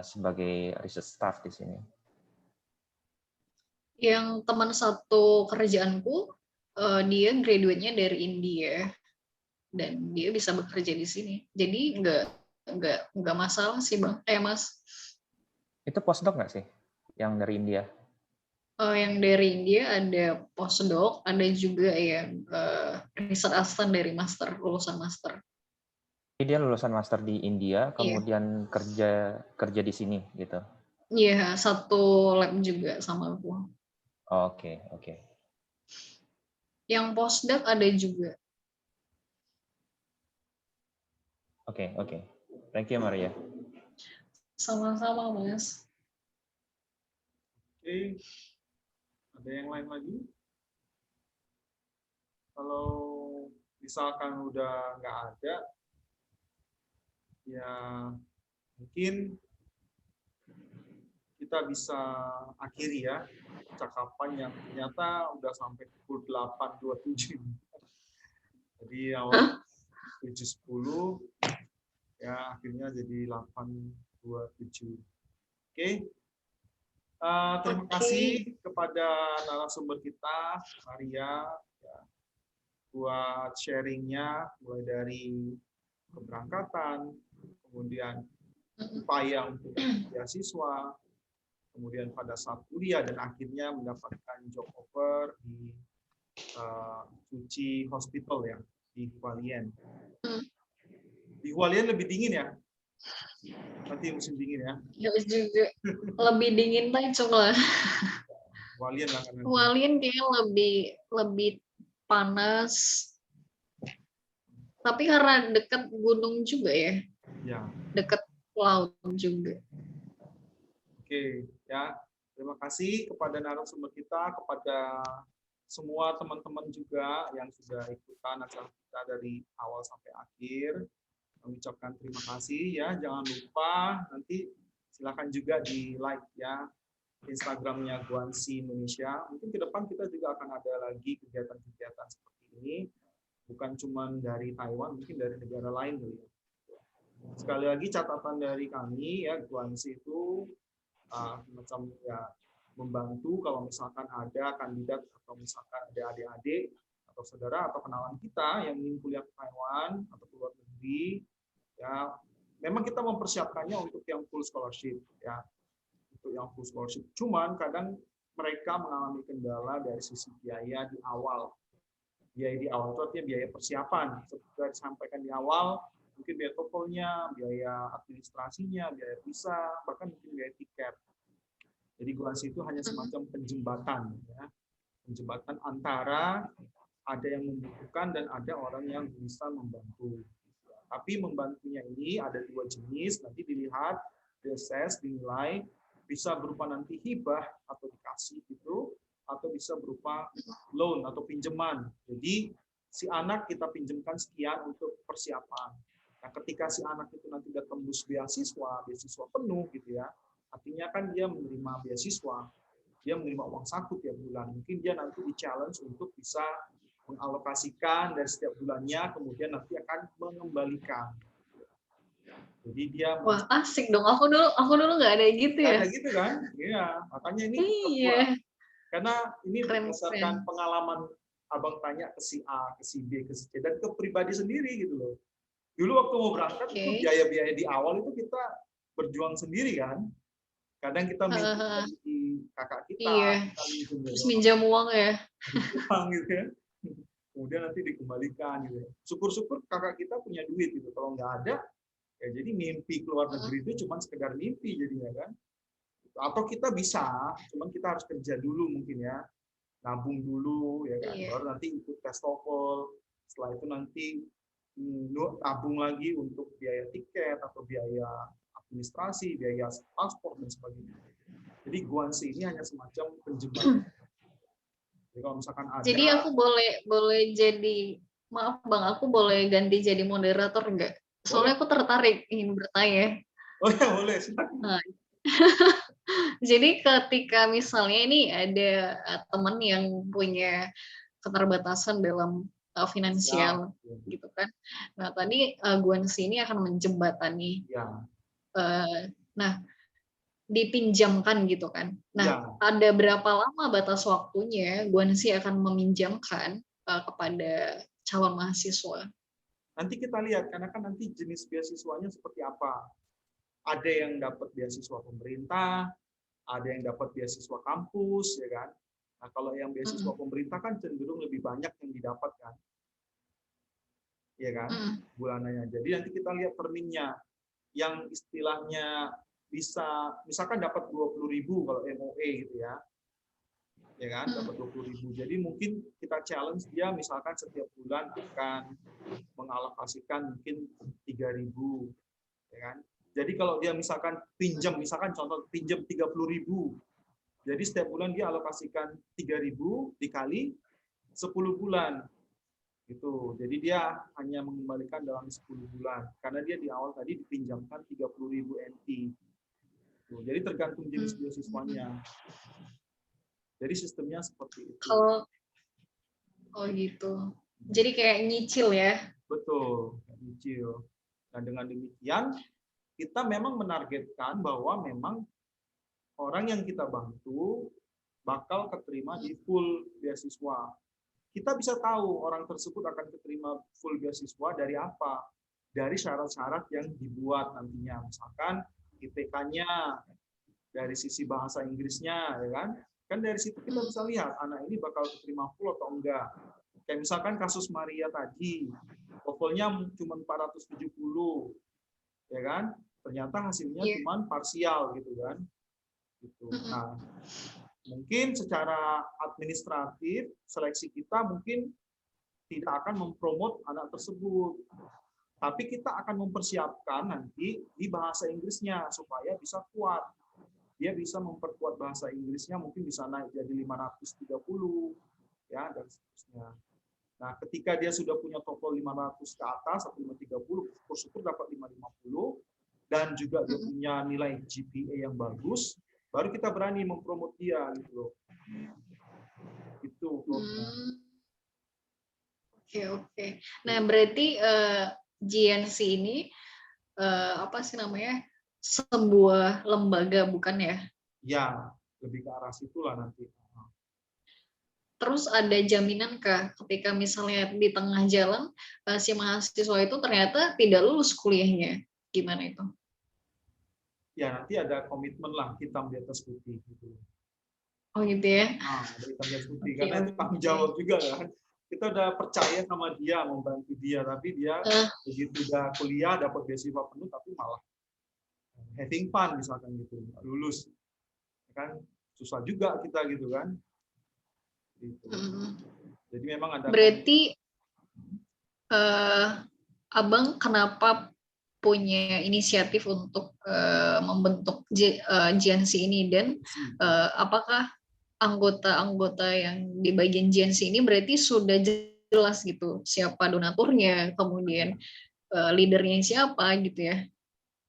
sebagai research staff di sini? Yang teman satu kerjaanku, dia graduate-nya dari India dan dia bisa bekerja di sini. Jadi nggak masalah sih Bang. Mas. Itu postdoc nggak sih yang dari India? Yang dari India ada postdoc, ada juga yang research assistant dari lulusan master. Jadi dia lulusan master di India, kemudian kerja di sini gitu. Iya, satu lab juga sama aku. Oke. Yang postdoc ada juga. Oke. Thank you, Maria. Sama-sama, Mas. Oke. Ada yang lain lagi? Kalau misalkan udah nggak ada, ya mungkin kita bisa akhiri ya cakapan yang ternyata udah sampai pukul 8.27. Jadi awal 7.10 ya akhirnya jadi 8.27. Oke. Terima kasih kepada narasumber kita, Maria, ya, buat sharingnya mulai dari keberangkatan, kemudian upaya untuk beasiswa, kemudian pada saat kuliah dan akhirnya mendapatkan job offer di Suci Hospital ya di Hualien. Di Hualien lebih dingin ya? Nanti musim dingin ya? Ya juga lebih dingin lah. Hualien lah kan. Hualien kayaknya lebih panas. Tapi karena dekat gunung juga ya. Ya. Dekat laut juga. Oke, ya. Terima kasih kepada narasumber kita, kepada semua teman-teman juga yang sudah ikutan acara kita dari awal sampai akhir. Mengucapkan terima kasih ya. Jangan lupa nanti silakan juga di like ya Instagramnya Guanxi Indonesia. Mungkin ke depan kita juga akan ada lagi kegiatan-kegiatan seperti ini. Bukan cuma dari Taiwan, mungkin dari negara lain. Sekali lagi catatan dari kami ya, Guanxi itu macam ya membantu kalau misalkan ada kandidat atau misalkan ada adik-adik atau saudara atau kenalan kita yang ingin kuliah ke Taiwan atau ke luar negeri ya memang kita mempersiapkannya untuk yang full scholarship ya untuk yang full scholarship cuman kadang mereka mengalami kendala dari sisi biaya di awal itu artinya biaya persiapan seperti disampaikan di awal mungkin biaya TOEFL-nya, biaya administrasinya, biaya visa, bahkan mungkin biaya tiket. Jadi Guanxi itu hanya semacam penjembatan, ya. Penjembatan antara ada yang membutuhkan dan ada orang yang bisa membantu. Tapi membantunya ini ada dua jenis, nanti dilihat, diassess, dinilai, bisa berupa nanti hibah atau dikasih gitu, atau bisa berupa loan atau pinjaman. Jadi si anak kita pinjamkan sekian untuk persiapan. Nah, ketika si anak itu nanti udah tembus beasiswa penuh gitu ya, artinya kan dia menerima beasiswa, dia menerima uang saku tiap bulan. Mungkin dia nanti di-challenge untuk bisa mengalokasikan dari setiap bulannya, kemudian nanti akan mengembalikan. Jadi dia wah asik dong. Aku dulu nggak ada gitu ya. Ada gitu kan? Iya, makanya ini karena ini berdasarkan pengalaman abang tanya ke si A, ke si B, ke si C, dan ke pribadi sendiri gitu loh. Dulu waktu mau berangkat itu biaya-biaya di awal itu kita berjuang sendiri kan. Kadang kita minjem di kakak kita, kita terus minjam uang ya. Uang gitu ya. Kemudian nanti dikembalikan gitu. Syukur-syukur kakak kita punya duit gitu. Kalau nggak ada, ya jadi mimpi keluar negeri itu cuma sekedar mimpi jadinya kan. Atau kita bisa, cuman kita harus kerja dulu mungkin ya. Nabung dulu ya kan. Baru nanti ikut tes TOEFL. Setelah itu nanti tabung lagi untuk biaya tiket atau biaya administrasi, biaya paspor dan sebagainya. Jadi Guanxi ini hanya semacam penjembatan. Jadi kalau misalkan ada, Jadi aku boleh jadi, maaf Bang, aku boleh ganti jadi moderator enggak? Soalnya aku tertarik ingin bertanya. oh ya boleh, silakan. Nah, jadi ketika misalnya ini ada teman yang punya keterbatasan dalam finansial gitu kan. Nah, tadi Guansi ini akan menjembatani. Ya. Nah, dipinjamkan gitu kan. Nah, ada berapa lama batas waktunya Guansi akan meminjamkan kepada calon mahasiswa? Nanti kita lihat, karena kan nanti jenis beasiswanya seperti apa. Ada yang dapat beasiswa pemerintah, ada yang dapat beasiswa kampus, ya kan. Nah, kalau yang beasiswa pemerintah kan cenderung lebih banyak yang didapat kan, ya kan, bulanannya. Jadi nanti kita lihat terminnya, yang istilahnya bisa, misalkan dapat 20.000 kalau MOE gitu ya kan, dapat 20.000. Jadi mungkin kita challenge dia, misalkan setiap bulan akan mengalokasikan mungkin 3.000, ya kan. Jadi kalau dia misalkan pinjam, misalkan contoh pinjam 30.000, jadi setiap bulan dia alokasikan 3.000 dikali 10 bulan. Gitu. Jadi dia hanya mengembalikan dalam 10 bulan karena dia di awal tadi dipinjamkan 30.000 NT. Jadi tergantung jenis beasiswanya. Jadi sistemnya seperti itu. Oh gitu. Jadi kayak nyicil ya? Betul, nyicil. Dan dengan demikian kita memang menargetkan bahwa memang orang yang kita bantu bakal keterima di full beasiswa. Kita bisa tahu orang tersebut akan keterima full beasiswa dari apa? Dari syarat-syarat yang dibuat nantinya. Misalkan IPK-nya, dari sisi bahasa Inggrisnya, ya kan? Kan dari situ kita bisa lihat anak ini bakal keterima full atau enggak. Kayak misalkan kasus Maria tadi, TOEFL-nya cuma 470, ya kan? Ternyata hasilnya cuma parsial gitu kan. Gitu. Nah, mungkin secara administratif seleksi kita mungkin tidak akan mempromot anak tersebut, tapi kita akan mempersiapkan nanti di bahasa Inggrisnya supaya bisa kuat. Dia bisa memperkuat bahasa Inggrisnya, mungkin bisa naik jadi 530, ya, dan seterusnya. Nah, ketika dia sudah punya TOEFL 500 ke atas atau 530, syukur dapat 550, dan juga dia punya nilai GPA yang bagus, baru kita berani mempromot dia gitu loh. Itu. Oke. Nah, berarti GNC ini apa sih namanya? Sebuah lembaga bukan ya? Ya, lebih ke arah situlah nanti. Terus ada jaminan kah ketika misalnya di tengah jalan si mahasiswa itu ternyata tidak lulus kuliahnya? Gimana itu? Ya, nanti ada komitmen lah, hitam di atas putih gitu. Oh gitu ya? Nah, ada hitam di atas putih, karena itu tanggung jawab juga kan. Kita udah percaya sama dia, membantu dia, tapi dia begitu udah kuliah, dapat beasiswa penuh, tapi malah having fun misalkan gitu, nggak lulus. Kan susah juga kita gitu kan. Gitu. Jadi memang ada. Berarti Abang kenapa punya inisiatif untuk membentuk GNC ini, dan apakah anggota-anggota yang di bagian GNC ini berarti sudah jelas gitu siapa donaturnya, kemudian leadernya siapa gitu ya?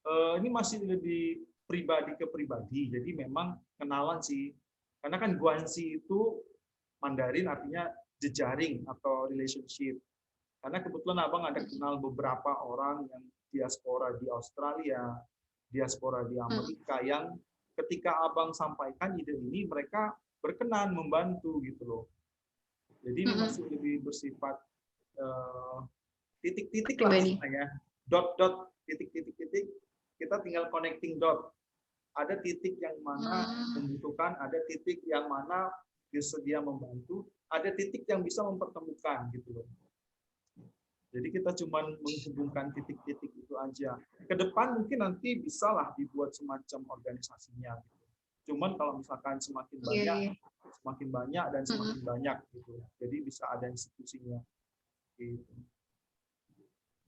Ini masih lebih pribadi ke pribadi, jadi memang kenalan sih. Karena kan Guanxi itu Mandarin artinya jejaring atau relationship. Karena kebetulan Abang ada kenal beberapa orang yang diaspora di Australia, diaspora di Amerika, yang ketika Abang sampaikan ide ini, mereka berkenan membantu gitu loh. Jadi ini masih lebih bersifat titik-titik lah ya, dot-dot, titik-titik, kita tinggal connecting dot. Ada titik yang mana membutuhkan, ada titik yang mana bersedia membantu, ada titik yang bisa mempertemukan gitu loh. Jadi kita cuma menghubungkan titik-titik itu aja. Ke depan mungkin nanti bisalah dibuat semacam organisasinya. Cuman kalau misalkan semakin banyak dan semakin banyak gitu. Jadi bisa ada institusinya. Gitu.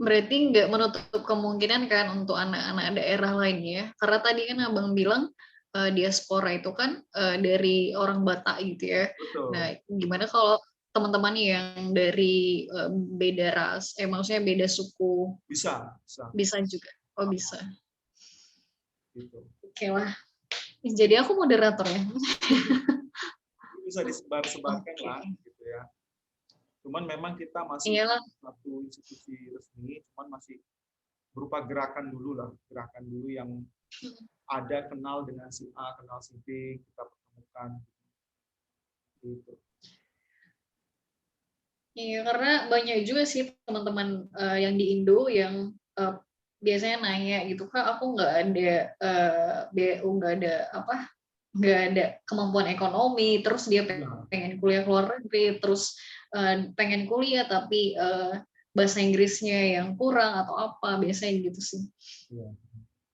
Berarti nggak menutup kemungkinan kan untuk anak-anak daerah lainnya. Karena tadi kan Abang bilang diaspora itu kan dari orang Batak gitu ya. Betul. Nah, gimana kalau teman-teman yang dari beda ras, maksudnya beda suku? Bisa. Bisa juga. Oh, bisa. Gitu. Oke lah. Jadi aku moderator ya. Bisa disebar-sebarkan lah, gitu ya. Cuman memang kita masih Iyalah. satu institusi resmi, cuman masih berupa gerakan dulu yang ada kenal dengan si A, kenal si B, kita pertemukan. Gitu. Iya, karena banyak juga sih teman-teman yang di Indo yang biasanya nanya gitu, Kak, aku nggak ada BU, nggak ada kemampuan ekonomi, terus dia pengen kuliah ke luar negeri, terus pengen kuliah tapi bahasa Inggrisnya yang kurang atau apa, biasanya gitu sih. Ya.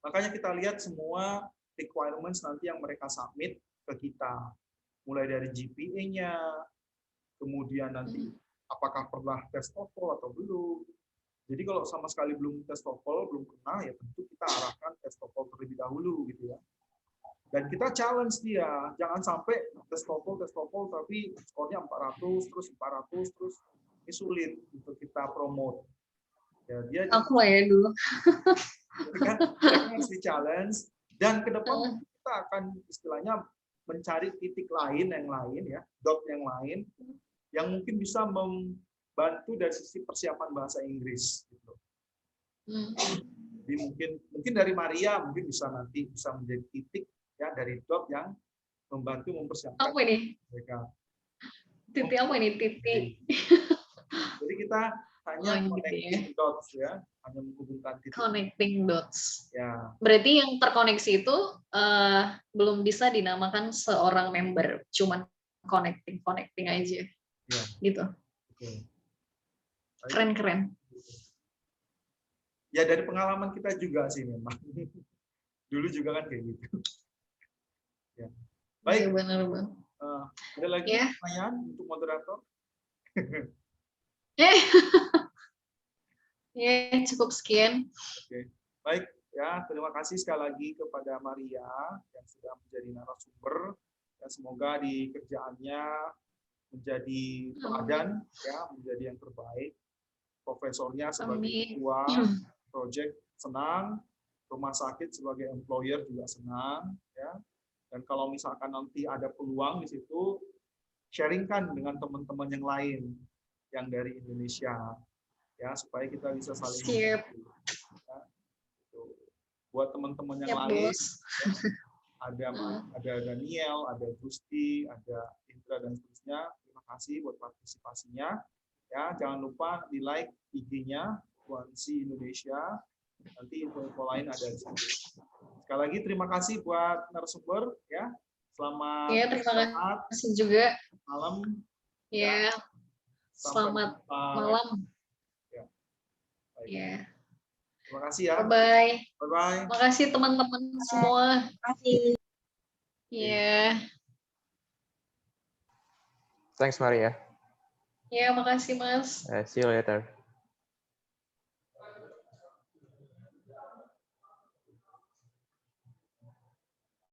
Makanya kita lihat semua requirements nanti yang mereka submit ke kita, mulai dari GPA-nya, kemudian nanti apakah pernah tes TOEFL atau belum. Jadi kalau sama sekali belum tes TOEFL, belum pernah, ya tentu kita arahkan tes TOEFL terlebih dahulu gitu ya. Dan kita challenge dia, jangan sampai tes TOEFL tapi skornya 400 terus ini sulit untuk kita promote. Ya, dia aku lah ya dulu. kan harus di challenge, dan ke depan kita akan istilahnya mencari titik lain yang lain ya, dot yang lain yang mungkin bisa membantu dari sisi persiapan bahasa Inggris gitu. Jadi mungkin dari Maria mungkin bisa menjadi titik ya, dari dot yang membantu mempersiapkan apa ini mereka. titik apa ini titik? Jadi kita hanya connecting dots ya, hanya menghubungkan titik. Connecting dots. Ya. Berarti yang terkoneksi itu belum bisa dinamakan seorang member, cuman connecting aja. Ya. Gitu. Betul. Keren. Ya dari pengalaman kita juga sih memang. Dulu juga kan kayak gitu. Ya. Baik. Ya, benar. Ada lagi pertanyaan untuk moderator? Ya, cukup sekian. Oke. Baik, ya, terima kasih sekali lagi kepada Maria yang sudah menjadi narasumber, dan semoga di kerjaannya menjadi teladan ya, menjadi yang terbaik. Profesornya sebagai ketua project senang, rumah sakit sebagai employer juga senang ya. Dan kalau misalkan nanti ada peluang di situ, sharingkan dengan teman-teman yang lain yang dari Indonesia ya, supaya kita bisa saling membantu. Ya. Buat teman-teman yang lain, ya, ada Daniel, ada Gusti, ada Indra dan seterusnya. Terima kasih buat partisipasinya. Ya, jangan lupa di like IG-nya Kuansi Indonesia. Nanti info-info lain ada di situ. Sekali lagi terima kasih buat narasumber ya. Selamat terima kasih juga. Malam. Ya. Selamat malam. Ya. Terima kasih ya. Bye-bye. Bye-bye. Terima kasih teman-teman semua. Terima kasih. Ya. Thanks Maria. Ya, makasih Mas. See you later.